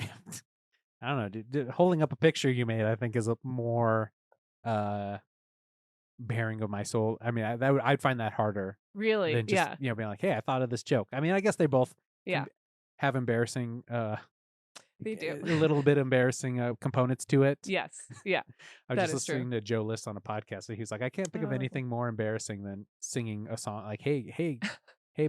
I don't know, holding up a picture you made, I think, is a more uh bearing of my soul. I'd find that harder Really? than just Yeah. being like, "Hey, I thought of this joke." I guess they both can Yeah. have embarrassing, They do. a little bit embarrassing components to it. Yes. Yeah. I was That just is true. listening to Joe List on a podcast, and he's like, "I can't think of Oh, okay. anything more embarrassing than singing a song like, hey,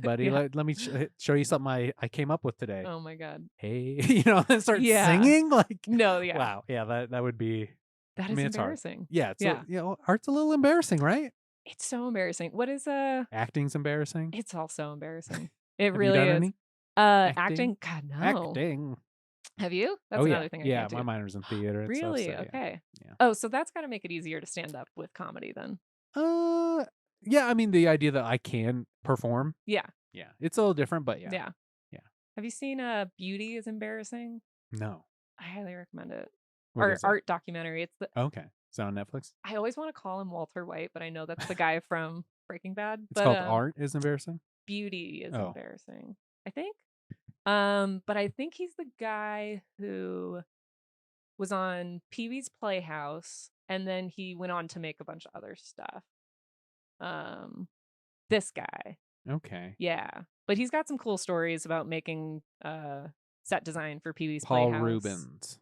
buddy, Yeah. let me show you something I came up with today. Oh my god. Hey," and start Yeah. singing like, No, yeah. wow, yeah, that would be. That is It's hard. embarrassing. Yeah, Yeah. art's a little embarrassing, right? It's so embarrassing. What is, Acting's embarrassing. it's all so embarrassing. It Have you really done is. any acting? Acting? God, no. Acting. Have you? Oh That's yeah, another thing I yeah. can't My do. minor's in theater and stuff, Really? so yeah, Okay. yeah. Oh, so that's gotta make it easier to stand up with comedy then. Uh, yeah. The idea that I can perform, Yeah. yeah, it's a little different, but yeah, Yeah. yeah. Have you seen, Beauty is Embarrassing? No, I highly recommend it. what is it? Art documentary. It's the Okay, is it on Netflix? I always wanna call him Walter White, but I know that's the guy from Breaking Bad, It's but, called Art is embarrassing. Beauty is Oh, Embarrassing, I think? But I think he's the guy who was on Pee-wee's Playhouse and then he went on to make a bunch of other stuff. Um, this guy. Okay. Yeah. But he's got some cool stories about making set design for Pee-wee's Paul Playhouse. Rubens.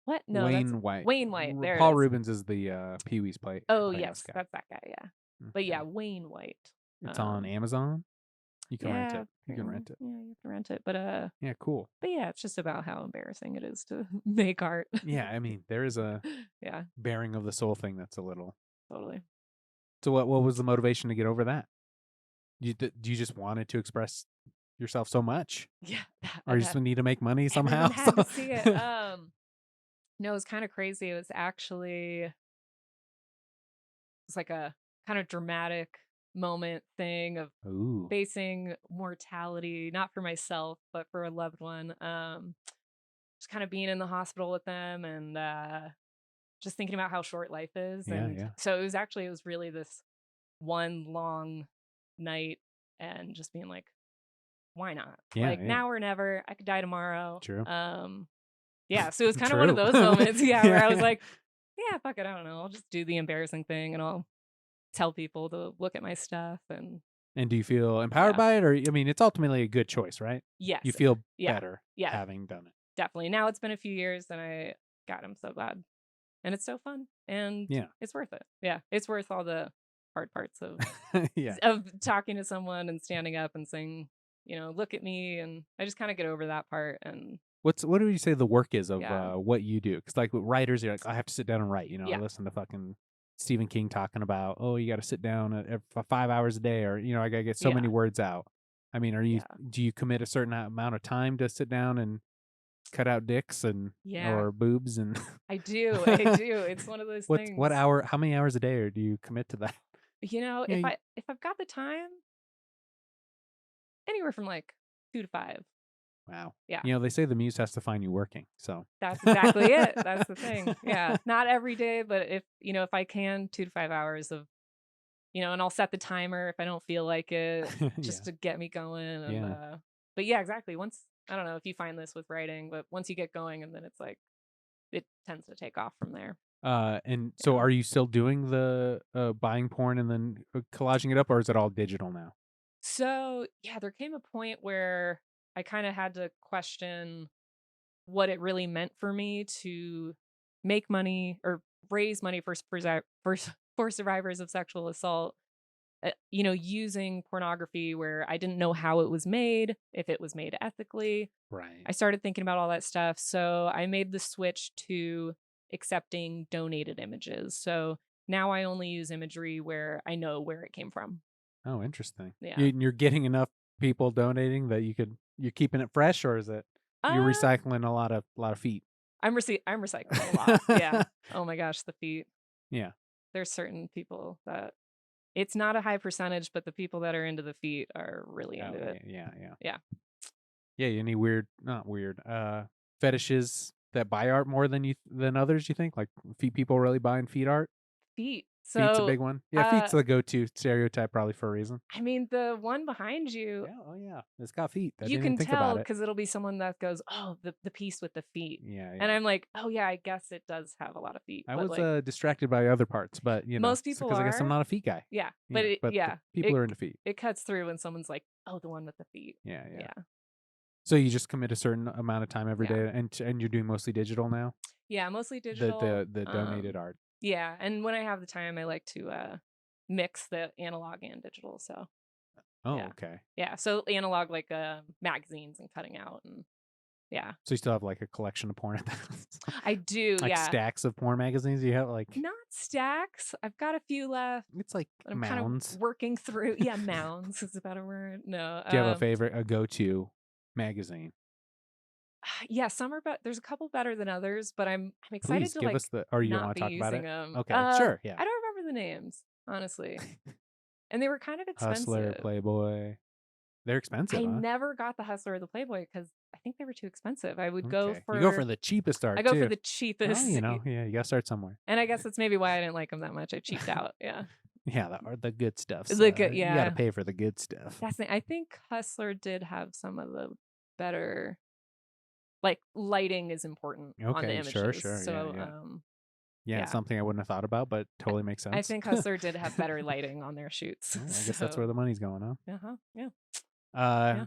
What? No, that's Wayne White. Wayne White. There it Paul is. Rubens is the Pee-wee's Oh, Playhouse yes, guy. that's that guy, yeah. But Okay. yeah, Wayne White. It's on Amazon. You can rent Yeah, it. You can rent it. yeah, you have to rent it. But Yeah, cool. yeah, it's just about how embarrassing it is to make art. Yeah, I mean, there is a Yeah, bearing of the soul thing that's a little. totally. So what was the motivation to get over that? Do you just wanted to express yourself so much, Yeah, or you just need to make money somehow? everyone had to see it. No, it was kind of crazy. It was actually like a kind of dramatic moment thing of Ooh, facing mortality, not for myself, but for a loved one. Just kind of being in the hospital with them and just thinking about how short life is. yeah, And yeah, so it was really this one long night and just being like, why not? yeah, Like yeah. now or never. I could die tomorrow. True. Yeah, so it was kind of one of True. those moments, yeah, where Yeah, I was yeah. like, yeah, fuck it, I don't know. I'll just do the embarrassing thing and I'll tell people to look at my stuff and And do you feel empowered yeah. by it, or I mean, it's ultimately a good choice, right? You Yes. feel Yeah. better Yeah, having done it. definitely. Now it's been a few years and I'm so glad. And it's so fun and Yeah, it's worth it. Yeah, it's worth all the hard parts yeah. of talking to someone and standing up and saying, look at me, and I just kind of get over that part and What do you say the work is of yeah. what you do? Because like with writers, you're like, I have to sit down and write. I Yeah. listen to fucking Stephen King talking about, oh, you got to sit down for 5 hours a day, or I got to get so many Yeah. words out. I mean, Yeah. do you commit a certain amount of time to sit down and cut out dicks and Yeah. or boobs and I do. I do. It's one of those what things. hour? How many hours a day, or do you commit to that? Yeah, If I've got the time, anywhere from like 2 to 5. wow. Yeah. They say the muse has to find you working. So That's exactly it. That's the thing. Yeah. Not every day, but if I can 2 to 5 hours of, and I'll set the timer if I don't feel like it yeah, just to get me going and yeah. but yeah, exactly. Once I don't know if you find this with writing, but once you get going and then it's like it tends to take off from there. And so Yeah. are you still doing the buying porn and then collaging it up, or is it all digital now? So, yeah, there came a point where I kind of had to question what it really meant for me to make money or raise money for survivors of sexual assault. Using pornography where I didn't know how it was made, if it was made ethically. Right. I started thinking about all that stuff. So I made the switch to accepting donated images. So now I only use imagery where I know where it came from. Oh, interesting. Yeah. You're getting enough people donating that you're keeping it fresh, or is it you're Uh, recycling a lot of feet? I'm recycling a lot. Yeah. Oh my gosh, the feet. Yeah. There's certain people that it's not a high percentage, but the people that are into the feet are really Oh, into it. yeah, yeah. Yeah. Yeah, any weird, not weird, fetishes that buy art more than others, you think? Like feet people really buying feet art? Feet. Feet's a So, big one. Yeah, feet's uh, the go-to stereotype probably for a reason. I mean, the one behind you, Yeah, oh yeah. It's got feet. I you didn't even can think tell about it. because it'll be someone that goes, "Oh, the piece with the feet," Yeah, and yeah. I'm like, "Oh yeah, I guess it does have a lot of feet." I But was like distracted by other parts, but most people because I guess I'm are, not a feet guy. yeah. But Yeah, but the people it are into feet. it cuts through when someone's like, "Oh, the one with the feet." Yeah, yeah. Yeah, So you just commit a certain amount of time every yeah, day, and you're doing mostly digital now. yeah. Mostly The digital. the the donated art. Yeah, and when I have the time, I like to mix the analog and digital. So Oh, yeah, okay. yeah. So analog like magazines and cutting out and yeah, So you still have like a collection of porn at the house? I do. Like Yeah, stacks of porn magazines. You have like not stacks. I've got a few left it's like that I'm kind of mounds. working through. Yeah, mounds is a better word. No, Do you have a go-to magazine? yeah, some are but there's a couple better than others, but I'm excited Please to give us like the. Or you don't not want be to talk about using it? them. Okay, sure, yeah. I don't remember the names honestly, and they were kind of Hustler, expensive. Playboy. They're expensive, I huh? never got the Hustler or the Playboy because I think they were too expensive. I would go Okay, you go for for the cheapest I art go for too. the Well, cheapest, yeah, you gotta start somewhere. and I guess that's maybe why I didn't like them that much. I cheaped out. Yeah, Yeah, the good stuff's. look at You gotta yeah. pay for the good stuff. That's the I think Hustler did have some of the better like lighting is important on the Okay, sure, images. sure, yeah, So yeah. Yeah, something I wouldn't have thought about, but totally makes I sense. think Hustler did have better lighting on their shoots. I guess that's where the money's going, huh? Yeah. Uh,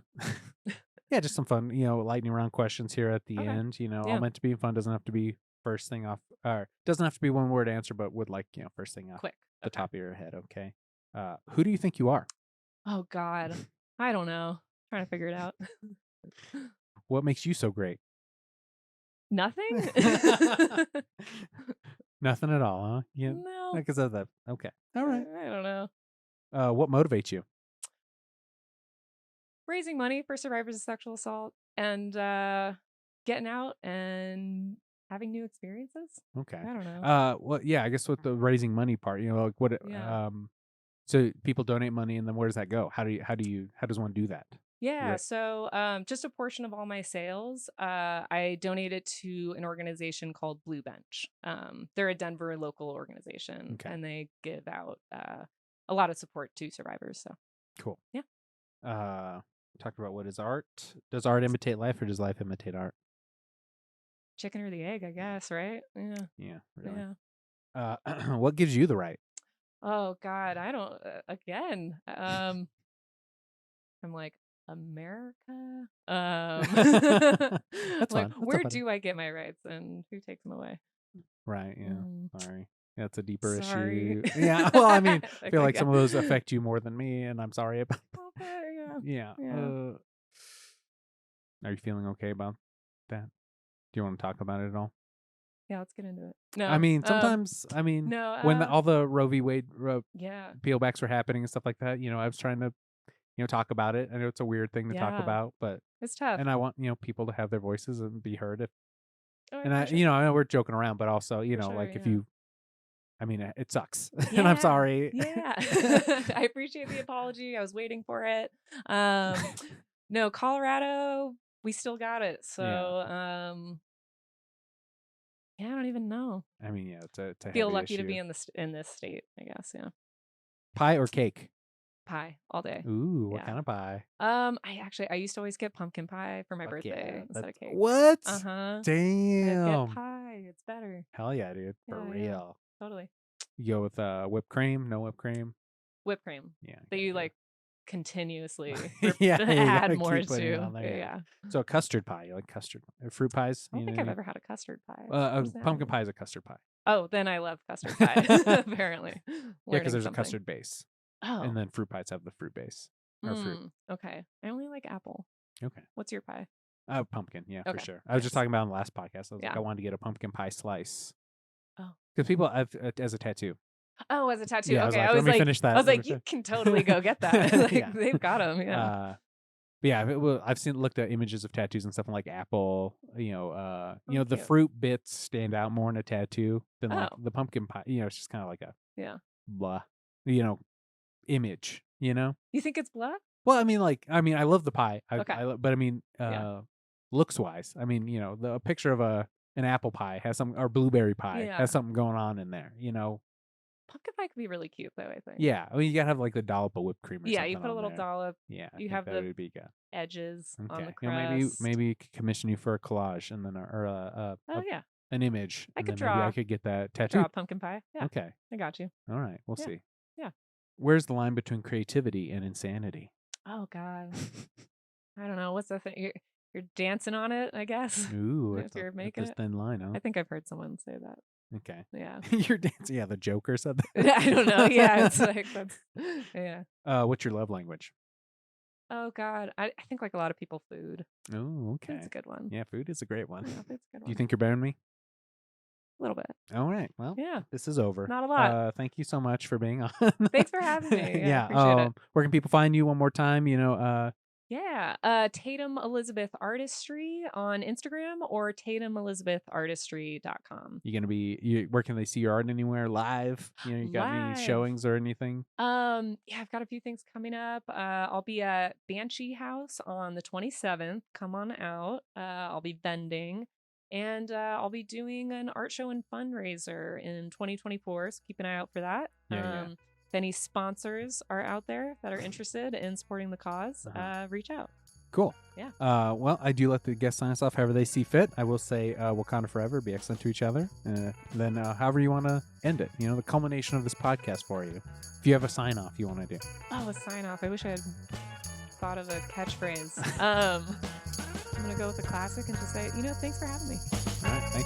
yeah, just some fun, lightning round questions here at the Okay. end. All Yeah. meant to be fun. Doesn't have to be first thing off, or doesn't have to be one word answer, but would like, first thing off Quick. the Okay. top of your head. Okay. Who do you think you are? Oh God. I don't know. Trying to figure it out. What makes you so great? Nothing? Nothing at all, huh? Yeah. No. Because of that. Okay. All right. I don't know. What motivates you? Raising money for survivors of sexual assault and getting out and having new experiences. Okay. I don't know. Well, yeah, I guess with the raising money part, like what, Yeah. so people donate money and then where does that go? How does one do that? Yeah, so just a portion of all my sales, I donated to an organization called Blue Bench. They're a Denver local organization, Okay. and they give out a lot of support to survivors. So Cool. Yeah. Talked about what is art. Does art imitate life or does life imitate art? Chicken or the egg, I guess, right? Yeah. Yeah, really. Yeah. What gives you the right? Oh God, I don't. Again, I'm like America. That's Like, fun. That's where funny. do I get my rights, and who takes them away? Right. Yeah. Sorry. That's a deeper Sorry. issue. Yeah. Well, I mean, I feel like yeah. some of those affect you more than me, and I'm sorry about that. Yeah. Yeah. Are you feeling okay about that? Do you want to talk about it at all? Yeah, let's get into it. No. I mean, sometimes, No. when all the Roe v. Wade Yeah. peelbacks were happening and stuff like that, I was trying to, talk about it. I know it's a weird thing to talk Yeah. about, but It's tough. and I want, people to have their voices and be heard. And I appreciate know we're joking around, but also, sure, like if yeah. you, I mean, it sucks, and I'm sorry. Yeah. I appreciate the apology. I was waiting for it. No, Colorado, we still got it. So, yeah, I don't even know. I mean, yeah, it's a Feel heavy lucky to issue. be in this state, I guess. Yeah. Pie or cake? Pie all day. Ooh, what kind of pie? I used to always get pumpkin pie for my birthday instead of cake. What? I'd Damn. get pie. It's better. Hell yeah, dude. For Yeah, real. totally. You go with whipped cream, no whipped cream? Whipped cream. Yeah. That you like continuously add more keep putting it to. on there, Yeah. So a custard pie. You like custard? Fruit pies? I don't think I've ever had a custard pie. Pumpkin pie is a custard pie. Oh, then I love custard pie, apparently. Yeah, because there's a custard base. Oh. And then fruit pies have the fruit base. Or fruit. Okay. I only like apple. Okay. What's your pie? Pumpkin, yeah, Okay. for sure. I was just talking about on the last podcast. I was like, Yeah. I wanted to get a pumpkin pie slice. Oh. Because people have as a tattoo. Oh, as a tattoo. Yeah, okay. I was like, let me finish that. I was like, you can totally go get that. Like, Yeah. they've got them. Yeah. But yeah, I've looked at images of tattoos and stuff and like apple, the cute. fruit bits stand out more in a tattoo than like Oh. the pumpkin pie. It's just kind of like a blah, image, You think it's blah? Well, I mean, I love the pie. Okay. But I mean, looks wise, I mean, the picture of an apple pie has some, or blueberry pie has something going on in there, Pumpkin pie could be really cute, though, I think. Yeah, I mean, you gotta have like the dollop of whipped cream or something. Yeah, you put a little dollop. Yeah, you have the would be good. edges on the Okay. crust. Maybe commission you for a collage and then an image. I and could then maybe draw. I could get that tattoo. Draw a pumpkin pie. Yeah. Okay. I got you. All right, we'll see. Yeah. Where's the line between creativity and insanity? Oh God. I don't know. What's the thing? You're dancing on it, I guess. Ooh, if you're making it. Thin line, huh? I think I've heard someone say that. Okay. Yeah. You're dancing. Yeah, the Joker said that. I don't know. Yeah, it's like that's. Yeah. What's your love language? Oh God, I think like a lot of people, food. Oh, okay. Food's a good one. Yeah, food is a great one. Yeah, food's a good one. Do you think you're better than me? A little bit. All right. Well, yeah. This is over. Not a lot. Thank you so much for being on. Thanks for having me. Yeah. Appreciate it. Where can people find you one more time? Tatum Elizabeth Artistry on Instagram or TatumElizabethArtistry.com. Where can they see your art anywhere live? You got any showings or anything? I've got a few things coming up. I'll be at Banshee House on the 27th. Come on out. I'll be vending. And I'll be doing an art show and fundraiser in 2024. So keep an eye out for that. If any sponsors are out there that are interested in supporting the cause, reach out. Cool. Yeah. Well, I do let the guests sign us off however they see fit. I will say Wakanda forever, be excellent to each other. Then however you want to end it, the culmination of this podcast for you. If you have a sign off you want to do. Oh, a sign off. I wish I had thought of a catchphrase. I'm going to go with the classic and just say, thanks for having me. All right. Thanks.